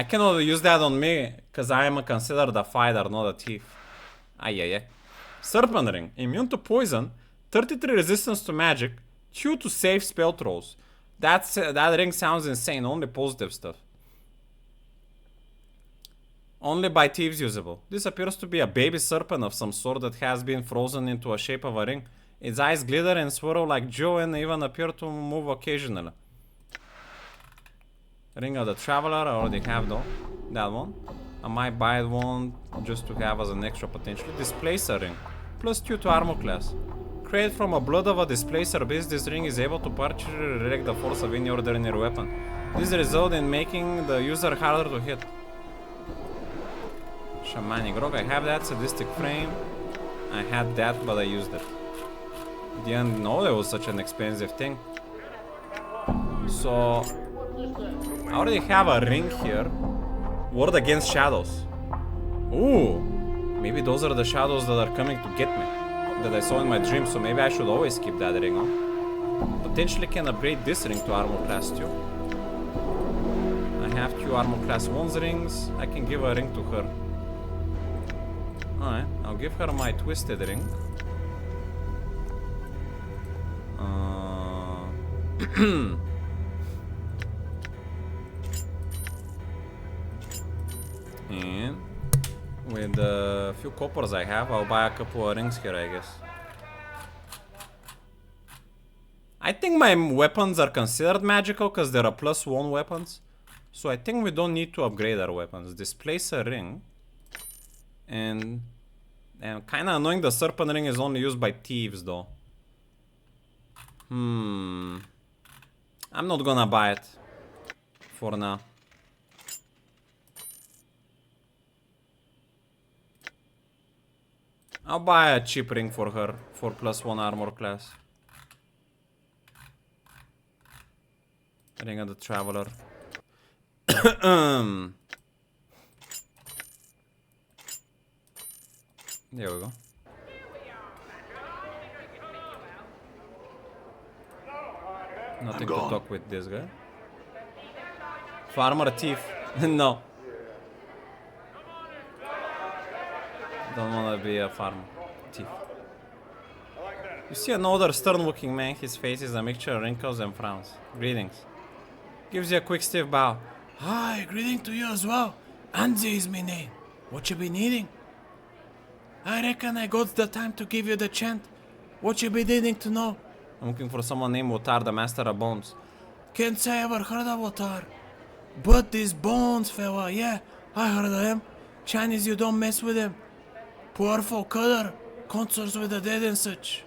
I cannot use that on me because I am considered a fighter, not a thief. Ay, ay, ay. Serpent Ring. Immune to poison. 33 resistance to magic. 2 to save spell throws. That ring sounds insane. Only positive stuff. Only by thieves usable. This appears to be a baby serpent of some sort that has been frozen into a shape of a ring. Its eyes glitter and swirl like dew and even appear to move occasionally. Ring of the Traveler, I already have though. That one. I might buy one just to have as an extra potentially. Displacer Ring. Plus 2 to armor class. Created from a blood of a displacer beast, this ring is able to partially redirect the force of any ordinary weapon. This results in making the user harder to hit. Shamanic Rock, I have that. Sadistic Frame. I had that, but I used it. Didn't know it was such an expensive thing. So, I already have a ring here. Ward against shadows. Ooh, maybe those are the shadows that are coming to get me. That I saw in my dream, so maybe I should always keep that ring on. Potentially can upgrade this ring to armor class 2. I have 2 armor class 1's rings. I can give a ring to her. Alright, I'll give her my twisted ring. And with the few coppers I have, I'll buy a couple of rings here, I guess. I think my weapons are considered magical because they're a +1 weapons. So I think we don't need to upgrade our weapons. Displace a ring. And kinda annoying the serpent ring is only used by thieves though. I'm not gonna buy it for now. I'll buy a cheap ring for her for +1 armor class. Ring of the Traveler. There we go. Nothing to talk with this guy. Farmer thief. No. Don't wanna be a farmer thief. You see another stern-looking man. His face is a mixture of wrinkles and frowns. Greetings. Gives you a quick stiff bow. Hi, greeting to you as well. Anzi is my name. What you be needing? I reckon I got the time to give you the chant. What you be needing to know? I'm looking for someone named Wotar, the Master of Bones. Can't say I ever heard of Wotar. But these Bones fella, yeah, I heard of him. Chinese, you don't mess with him. Powerful cutter, consorts with the dead and such.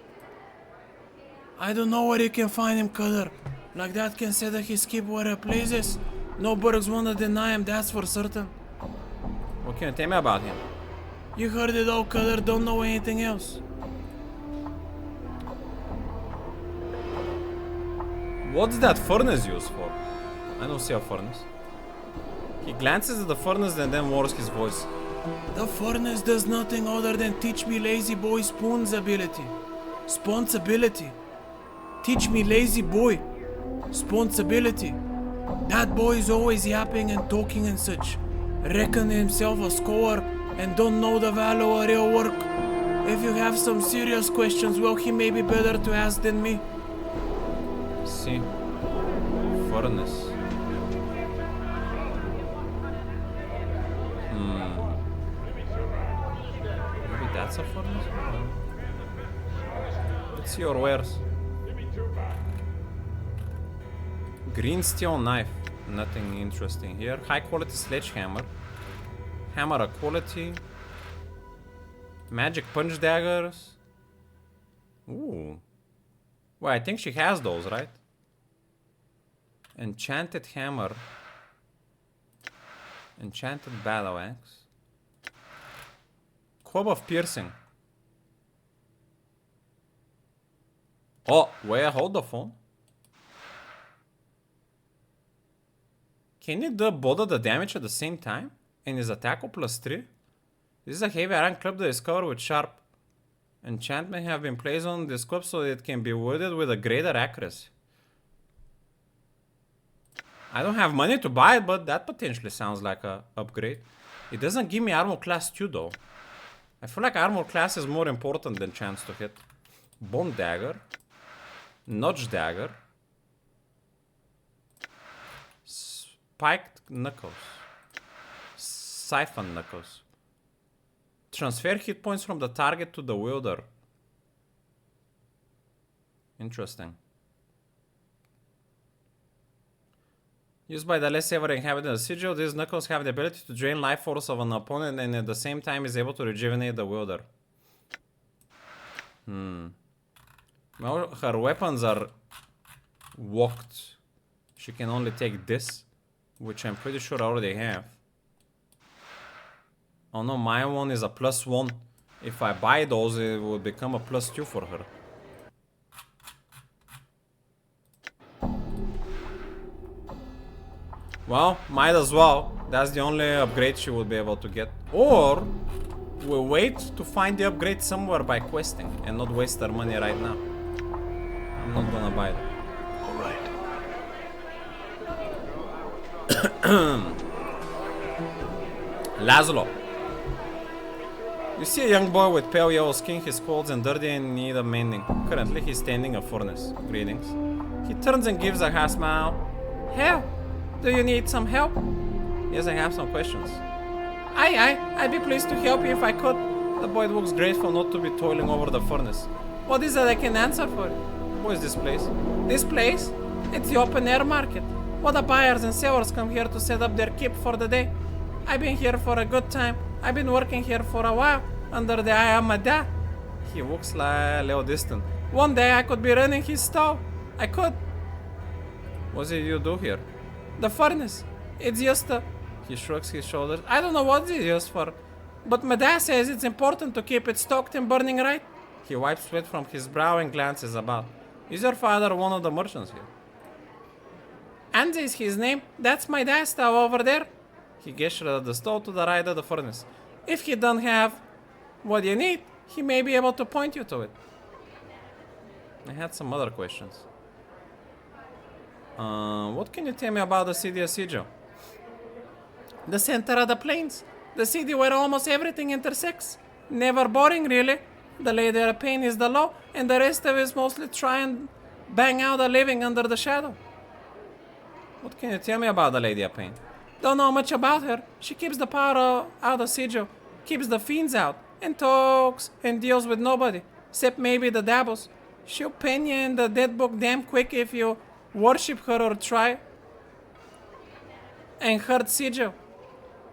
I don't know where you can find him, cutter. Like that can say that he's keep where he pleases. No burgs wanna deny him, that's for certain. What can you tell me about him? You heard it all, cutter, don't know anything else. What's that furnace used for? I don't see a furnace. He glances at the furnace and then lowers his voice. The furnace does nothing other than teach me lazy boy spoon's ability. Sponsibility. Teach me lazy boy. Sponsibility. That boy is always yapping and talking and such. Reckon himself a scholar and don't know the value of real work. If you have some serious questions, well, he may be better to ask than me. See. Furnace. Maybe that's a furnace? Let's see your wares. Green steel knife. Nothing interesting here. High quality sledgehammer. Hammer of quality. Magic punch daggers. Ooh. Well, I think she has those, right? Enchanted hammer. Enchanted battle axe. Club of piercing. Oh, wait, hold the phone. Can he do both of the damage at the same time? And his attack of +3? This is a heavy iron club that is covered with sharp enchantment have been placed on this club so that it can be wielded with a greater accuracy. I don't have money to buy it, but that potentially sounds like a upgrade. It doesn't give me armor class 2 though. I feel like armor class is more important than chance to hit. Bone dagger. Notch dagger. Spiked knuckles. Siphon knuckles. Transfer hit points from the target to the wielder. Interesting. Used by the less ever inhabited of the sigil, these knuckles have the ability to drain life force of an opponent and at the same time is able to rejuvenate the wielder. Well, her weapons are locked. She can only take this, which I'm pretty sure I already have. Oh no, my one is a +1. If I buy those, it will become a +2 for her. Well, might as well. That's the only upgrade she will be able to get. Or we'll wait to find the upgrade somewhere by questing and not waste our money right now. I'm not gonna buy it. All right. Laszlo. You see a young boy with pale yellow skin, his clothes and dirty and in need of mending. Currently, he's standing a furnace. Greetings. He turns and gives a half smile. Help! Do you need some help? Yes, I have some questions. Aye, I'd be pleased to help you if I could. The boy looks grateful not to be toiling over the furnace. What is it I can answer for you? What is this place? This place? It's the open air market. All the buyers and sellers come here to set up their keep for the day. I've been here for a good time. I've been working here for a while, under the eye of my dad. He looks like a little distant. One day I could be running his stall. I could. What do you do here? The furnace. It's just a... He shrugs his shoulders. I don't know what it's used for. But my dad says it's important to keep it stoked and burning right. He wipes sweat from his brow and glances about. Is your father one of the merchants here? Andy is his name. That's my dad's stall over there. He gestures at the stall to the right of the furnace. If he don't have what you need, he may be able to point you to it. I had some other questions. What can you tell me about the city of Sigil? The center of the plains. The city where almost everything intersects. Never boring, really. The Lady of Pain is the law, and the rest of us mostly try and bang out a living under the shadow. What can you tell me about the Lady of Pain? Don't know much about her. She keeps the power out of Sigil, keeps the fiends out, and talks and deals with nobody, except maybe the dabbles. She'll pen you in the dead book damn quick if you worship her or try and hurt Sigil.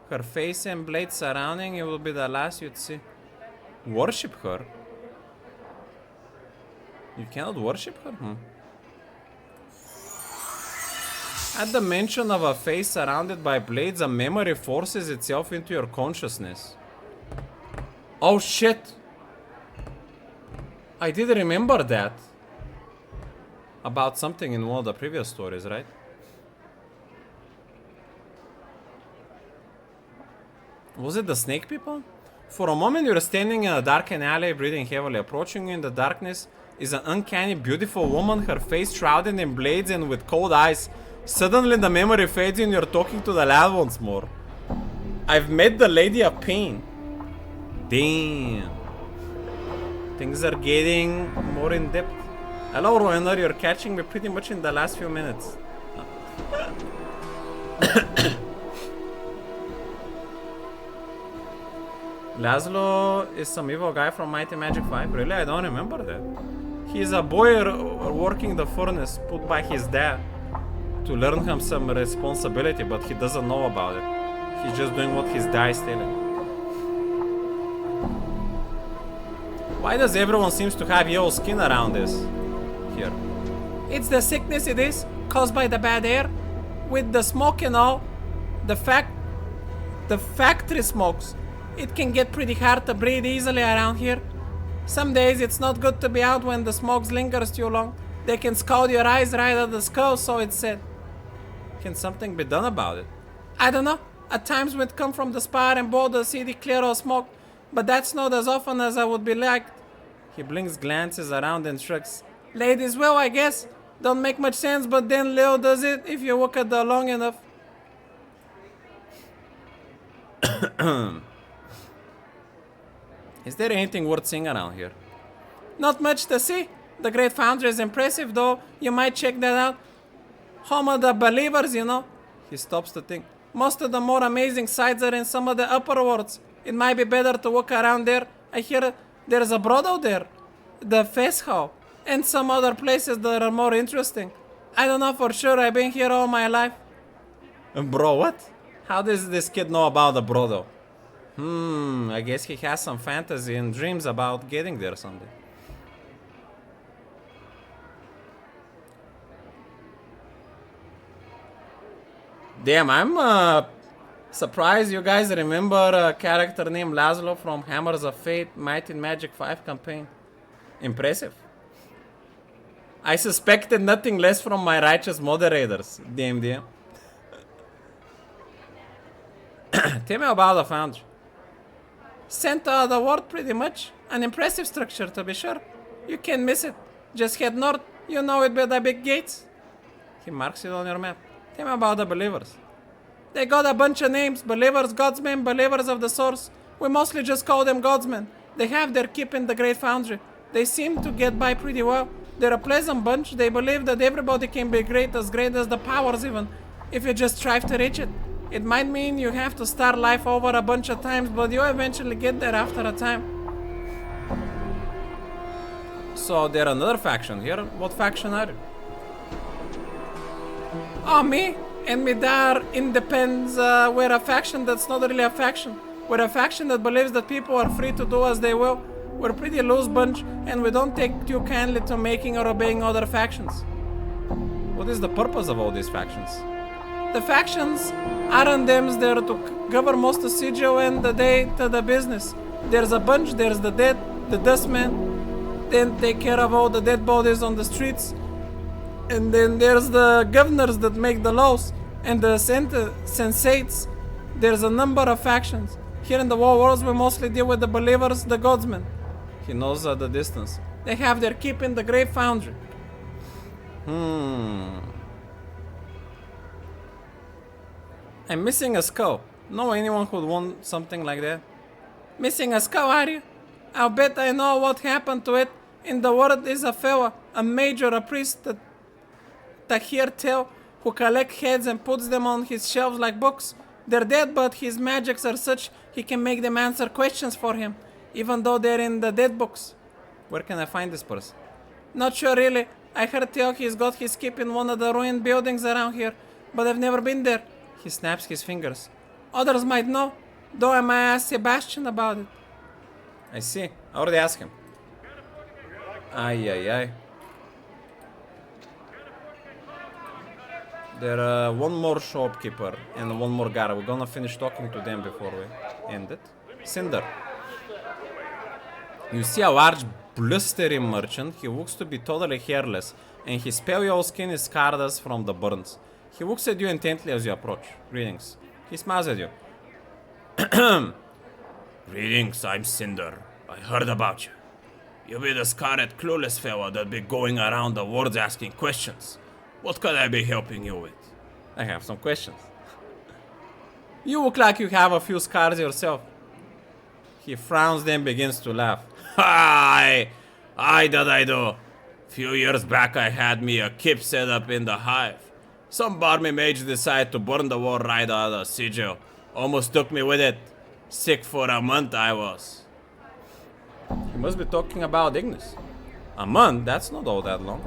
Her face and blade surrounding you will be the last you'd see. Worship her? You cannot worship her? At the mention of a face surrounded by blades, a memory forces itself into your consciousness. Oh shit! I did remember that. About something in one of the previous stories, right? Was it the snake people? For a moment you're standing in a darkened alley, breathing heavily. Approaching you in the darkness is an uncanny, beautiful woman, her face shrouded in blades and with cold eyes. Suddenly the memory fades and you're talking to the lad once more. I've met the Lady of Pain. Damn. Things are getting more in depth. Hello, Roener, you're catching me pretty much in the last few minutes. Laszlo is some evil guy from Might and Magic 5. Really? I don't remember that. He's a boy working the furnace put by his dad to learn him some responsibility, but he doesn't know about it. He's just doing what his dad is telling. Why does everyone seems to have yellow skin around this? Here. It's the sickness it is, caused by the bad air. With the smoke and all, the factory smokes. It can get pretty hard to breathe easily around here. Some days it's not good to be out when the smoke lingers too long. They can scald your eyes right out of the skull, so it's said. Can something be done about it? I don't know. At times we'd come from the spire and board the city clear of smoke, but that's not as often as I would be liked. He blinks, glances around and shrugs. Ladies will, I guess. Don't make much sense, but then Leo does it if you look at the long enough. Is there anything worth seeing around here? Not much to see. The Great Foundry is impressive, though. You might check that out. Home of the believers, you know. He stops to think. Most of the more amazing sights are in some of the upper worlds. It might be better to walk around there. I hear there's a brothel there, the Fest Hall, and some other places that are more interesting. I don't know for sure. I've been here all my life. Bro, what? How does this kid know about the brothel? I guess he has some fantasy and dreams about getting there someday. Damn, I'm surprised you guys remember a character named Laszlo from Hammers of Fate, Might and Magic 5 campaign. Impressive. I suspected nothing less from my righteous moderators, DM. Tell me about the Foundry. Center of the world, pretty much. An impressive structure, to be sure. You can't miss it. Just head north. You know it by the big gates. He marks it on your map. Tell me about the believers. They got a bunch of names. Believers, Godsmen, Believers of the Source. We mostly just call them Godsmen. They have their keep in the Great Foundry. They seem to get by pretty well. They're a pleasant bunch. They believe that everybody can be great as the powers even, if you just strive to reach it. It might mean you have to start life over a bunch of times, but you eventually get there after a time. So they're another faction here. What faction are you? Oh, me? And me there independs. We're a faction that's not really a faction. We're a faction that believes that people are free to do as they will. We're a pretty loose bunch, and we don't take too kindly to making or obeying other factions. What is the purpose of all these factions? The factions aren't them there to cover most of Sigil and the day to the business. There's a bunch, there's the dead, the dustmen, then take care of all the dead bodies on the streets. And then there's the governors that make the laws, and the sensates. There's a number of factions. Here in the war worlds, we mostly deal with the believers, the godsmen. He knows at the distance. They have their keep in the Great Foundry. I'm missing a skull. Know anyone who'd want something like that? Missing a skull, are you? I'll bet I know what happened to it. In the world is a fella, a major, a priest that hear tell, who collect heads and puts them on his shelves like books. They're dead, but his magics are such he can make them answer questions for him, even though they're in the dead books. Where can I find this person? Not sure really. I heard tell he's got his keep in one of the ruined buildings around here, but I've never been there. He snaps his fingers. Others might know, though I might ask Sebastian about it. I see. I already asked him. Ay. There are one more shopkeeper and one more guard. We're gonna finish talking to them before we end it. Cinder. You see a large blustering merchant. He looks to be totally hairless, and his pale yellow skin is scarred as from the burns. He looks at you intently as you approach. Greetings. He smiles at you. Greetings, I'm Cinder. I heard about you. You be the scarred, clueless fella that be going around the world asking questions. What could I be helping you with? I have some questions. You look like you have a few scars yourself. He frowns, then begins to laugh. Aye, that I do. Few years back I had me a keep set up in the hive. Some barmy mage decided to burn the war right out of the sigil. Almost took me with it. Sick for a month I was. He must be talking about Ignis. A month? That's not all that long.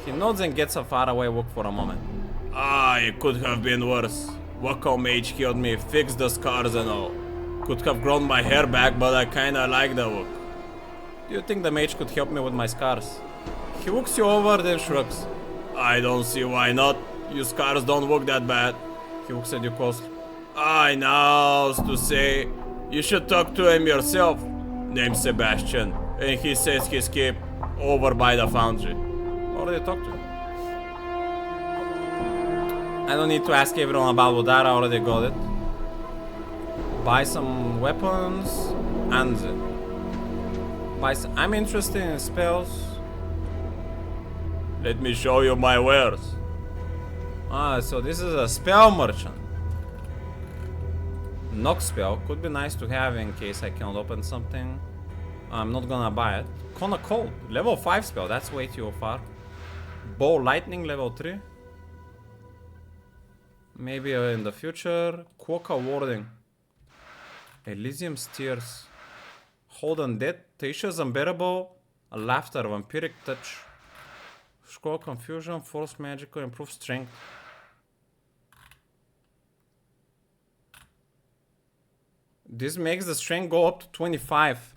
He nods and gets a faraway look for a moment. It could have been worse. Wacko mage killed me, fixed the scars and all. Could have grown my hair back, but I kinda like the look. Do you think the mage could help me with my scars? He looks you over, then shrugs. I don't see why not. Your scars don't look that bad. He looks at you closely. I knows to say, you should talk to him yourself. Named Sebastian, and he says he's keep over by the foundry. Already talked to him. I don't need to ask everyone about Udara, I already got it. Buy some weapons and I'm interested in spells. Let me show you my wares. So this is a spell merchant. Knock spell could be nice to have in case I cannot open something. I'm not gonna buy it. Kinda cold. Level 5 spell, that's way too far. Bow lightning level 3. Maybe in the future. Quokka warding. Elysium's tears. Hold undead. Tasha's unbearable. A laughter. Vampiric touch. Scroll confusion. Force magical. Improve strength. This makes the strength go up to 25.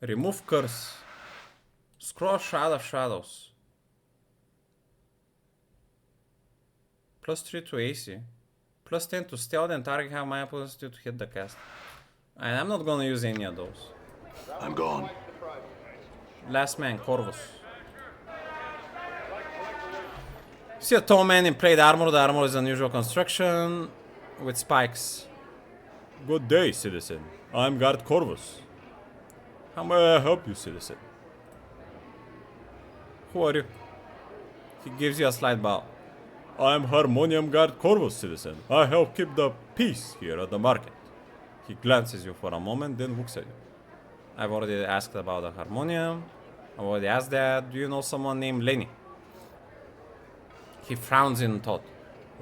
Remove curse. Scroll shroud of shadows. +3 to AC. +10 to stealth and target have my opponents to hit the cast. And I'm not gonna use any of those. I'm gone. Last man, Corvus. See a tall man in plate armor. The armor is unusual construction with spikes. Good day, citizen. I'm Guard Corvus. How may I help you, citizen? Who are you? He gives you a slight bow. I'm Harmonium Guard Corvus, citizen. I help keep the peace here at the market. He glances you for a moment, then looks at you. I've already asked about the Harmonium. I've already asked that. Do you know someone named Lenny? He frowns in thought.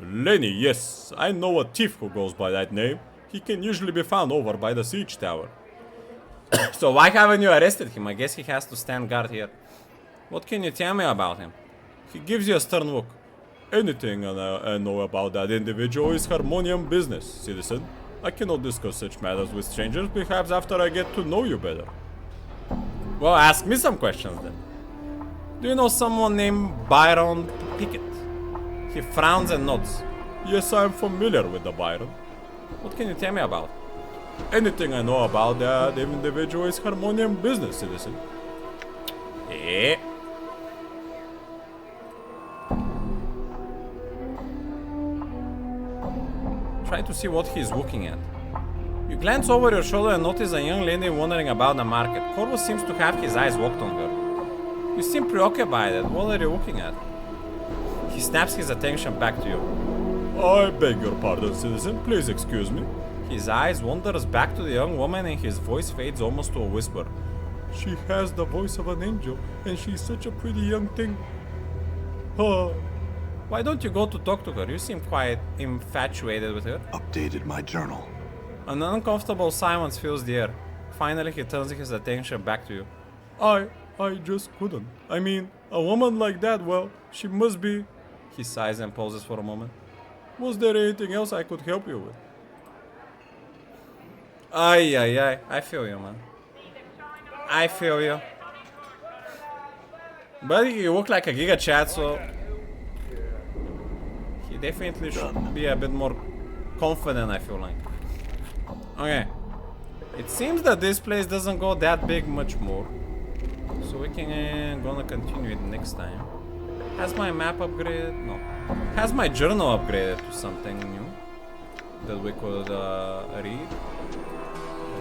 Lenny, yes. I know a thief who goes by that name. He can usually be found over by the siege tower. So why haven't you arrested him? I guess he has to stand guard here. What can you tell me about him? He gives you a stern look. Anything I know about that individual is Harmonium business, citizen. I cannot discuss such matters with strangers, perhaps after I get to know you better. Well, ask me some questions then. Do you know someone named Byron Pickett? He frowns and nods. Yes, I am familiar with the Byron. What can you tell me about? Anything I know about that individual is Harmonium business, citizen. Eh? Try to see what he's looking at. You glance over your shoulder and notice a young lady wandering about the market. Corvus seems to have his eyes locked on her. You seem preoccupied. What are you looking at? He snaps his attention back to you. I beg your pardon, citizen. Please excuse me. His eyes wanders back to the young woman and his voice fades almost to a whisper. She has the voice of an angel, and she's such a pretty young thing. Oh. Why don't you go to talk to her? You seem quite infatuated with her. Updated my journal. An uncomfortable silence fills the air. Finally, he turns his attention back to you. I just couldn't. I mean, a woman like that, well, she must be... He sighs and pauses for a moment. Was there anything else I could help you with? Ay. I feel you, man. I feel you. But you look like a giga chat, so... He definitely should be a bit more confident, I feel like. Okay. It seems that this place doesn't go that big much more. So we can gonna continue it next time. Has my map upgraded? No. Has my journal upgraded to something new that we could read?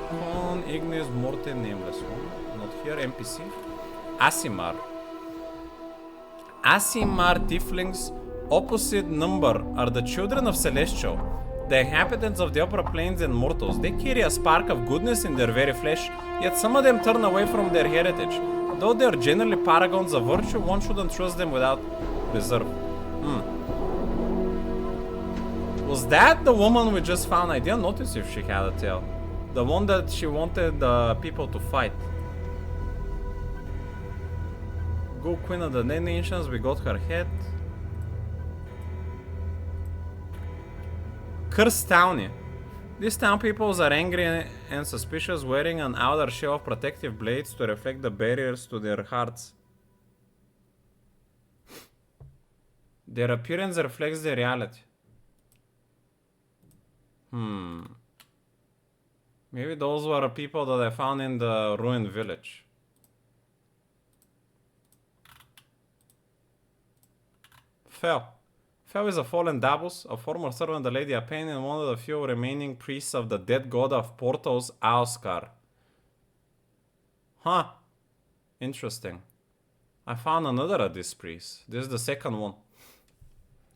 Con Ignis Morte Nameless one. Not here. NPC. Asimar. Asimar Tieflings opposite number are the children of Celestial. The inhabitants of the upper planes and mortals. They carry a spark of goodness in their very flesh, yet some of them turn away from their heritage. Though they are generally paragons of virtue, one shouldn't trust them without reserve. Was that the woman we just found? I didn't notice if she had a tail. The one that she wanted people to fight. Go Queen of the Dead Nations, we got her head. Cursed Townie. These town peoples are angry and suspicious, wearing an outer shell of protective blades to reflect the barriers to their hearts. Their appearance reflects their reality. Maybe those were people that I found in the ruined village. Fel. Fel is a fallen Davos, a former servant of Lady Apane and one of the few remaining priests of the dead god of Portos, Aoskar. Huh. Interesting. I found another of these priests. This is the second one.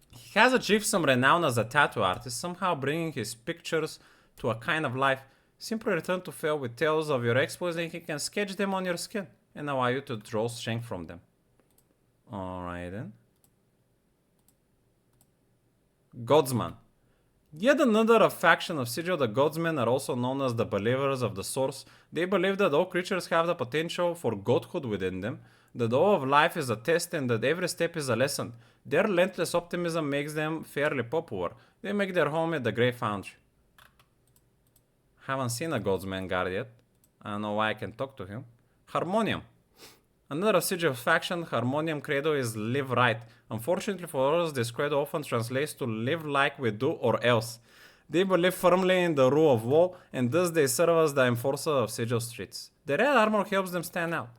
He has achieved some renown as a tattoo artist, somehow bringing his pictures to a kind of life. Simply return to Fel with tales of your exploits and he can sketch them on your skin and allow you to draw strength from them. Alright then. Godsman. Yet another faction of Sigil, the Godsmen are also known as the Believers of the Source. They believe that all creatures have the potential for godhood within them, that all of life is a test and that every step is a lesson. Their relentless optimism makes them fairly popular. They make their home at the Grey Foundry. Haven't seen a Godsman guard yet. I don't know why I can talk to him. Harmonium. Another of Sigil's faction, Harmonium credo is live right. Unfortunately for us, this credo often translates to live like we do or else. They believe firmly in the rule of law and thus they serve as the enforcer of Sigil streets. The red armor helps them stand out.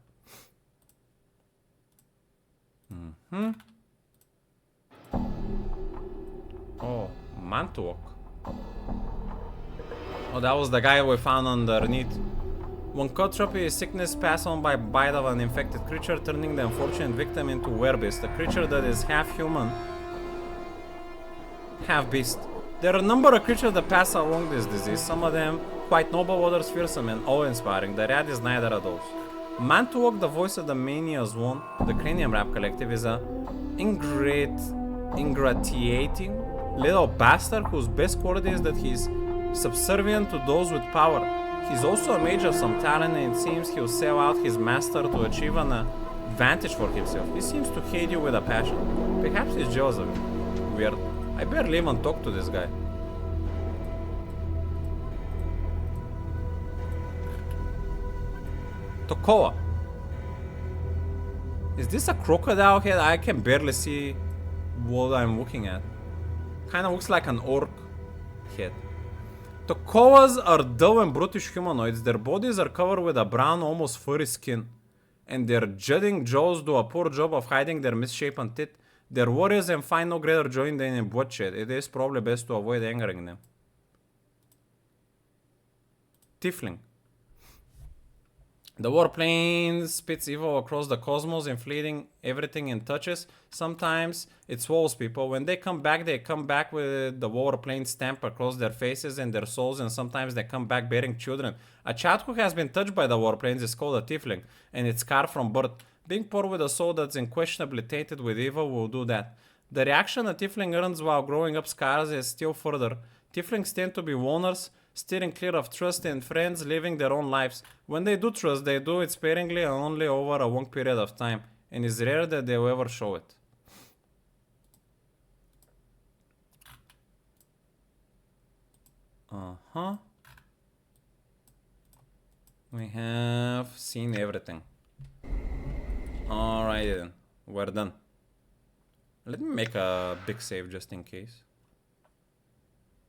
Oh, Mantuok. Oh, that was the guy we found underneath. When Cotropy is sickness passed on by bite of an infected creature, turning the unfortunate victim into werbeast, a creature that is half human, half beast. There are a number of creatures that pass along this disease, some of them quite noble, others fearsome and awe-inspiring. The rat is neither of those. Mantuok, the voice of the Mania's one, the Cranium Rap Collective, is a ingratiating little bastard whose best quality is that he's subservient to those with power. He's also a mage of some talent and it seems he'll sell out his master to achieve an advantage for himself. He seems to hate you with a passion. Perhaps he's jealous of you. Weird. I barely even talk to this guy. Tokoa. Is this a crocodile head? I can barely see what I'm looking at. Kinda looks like an orc head. Tokoas are dull and brutish humanoids. Their bodies are covered with a brown, almost furry skin. And their jutting jaws do a poor job of hiding their misshapen teeth. They're warriors and find no greater joy than in bloodshed. It is probably best to avoid angering them. Tiefling. The warplane spits evil across the cosmos, inflating everything it touches. Sometimes it swallows people. When they come back with the warplane stamp across their faces and their souls, and sometimes they come back bearing children. A child who has been touched by the warplanes is called a tiefling, and it's scarred from birth. Being poor with a soul that's unquestionably tainted with evil will do that. The reaction a tiefling earns while growing up scars is still further. Tieflings tend to be loners, steering clear of trust in friends, living their own lives. When they do trust, they do it sparingly and only over a long period of time, and it's rare that they'll ever show it. Uh-huh. We have seen everything. Alright then, we're done. Let me make a big save just in case.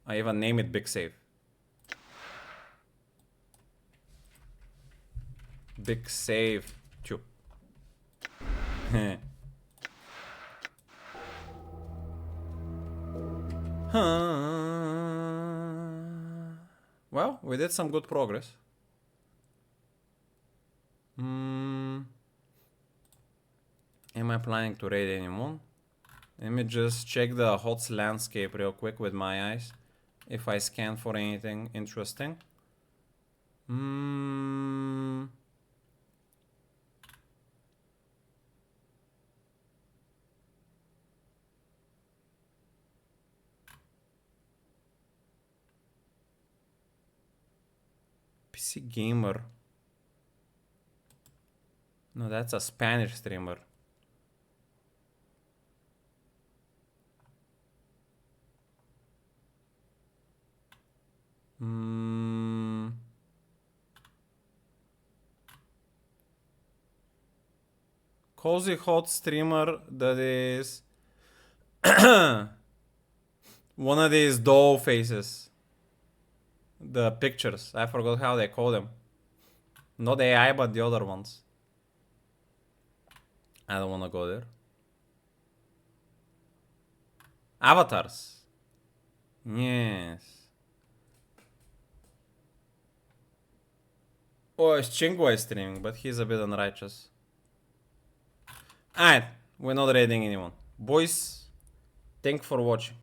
I even name it big save. Big save. Two. Well, we did some good progress. Am I planning to raid anyone? Let me just check the HOTS landscape real quick with my eyes. If I scan for anything interesting. PC gamer. No, that's a Spanish streamer. Cozy hot streamer that is one of these doll faces. The pictures. I forgot how they call them. Not AI, but the other ones. I don't want to go there. Avatars. Yes. Oh, it's Chingwa is streaming, but he's a bit unrighteous. Alright, we're not raiding anyone. Boys, thanks for watching.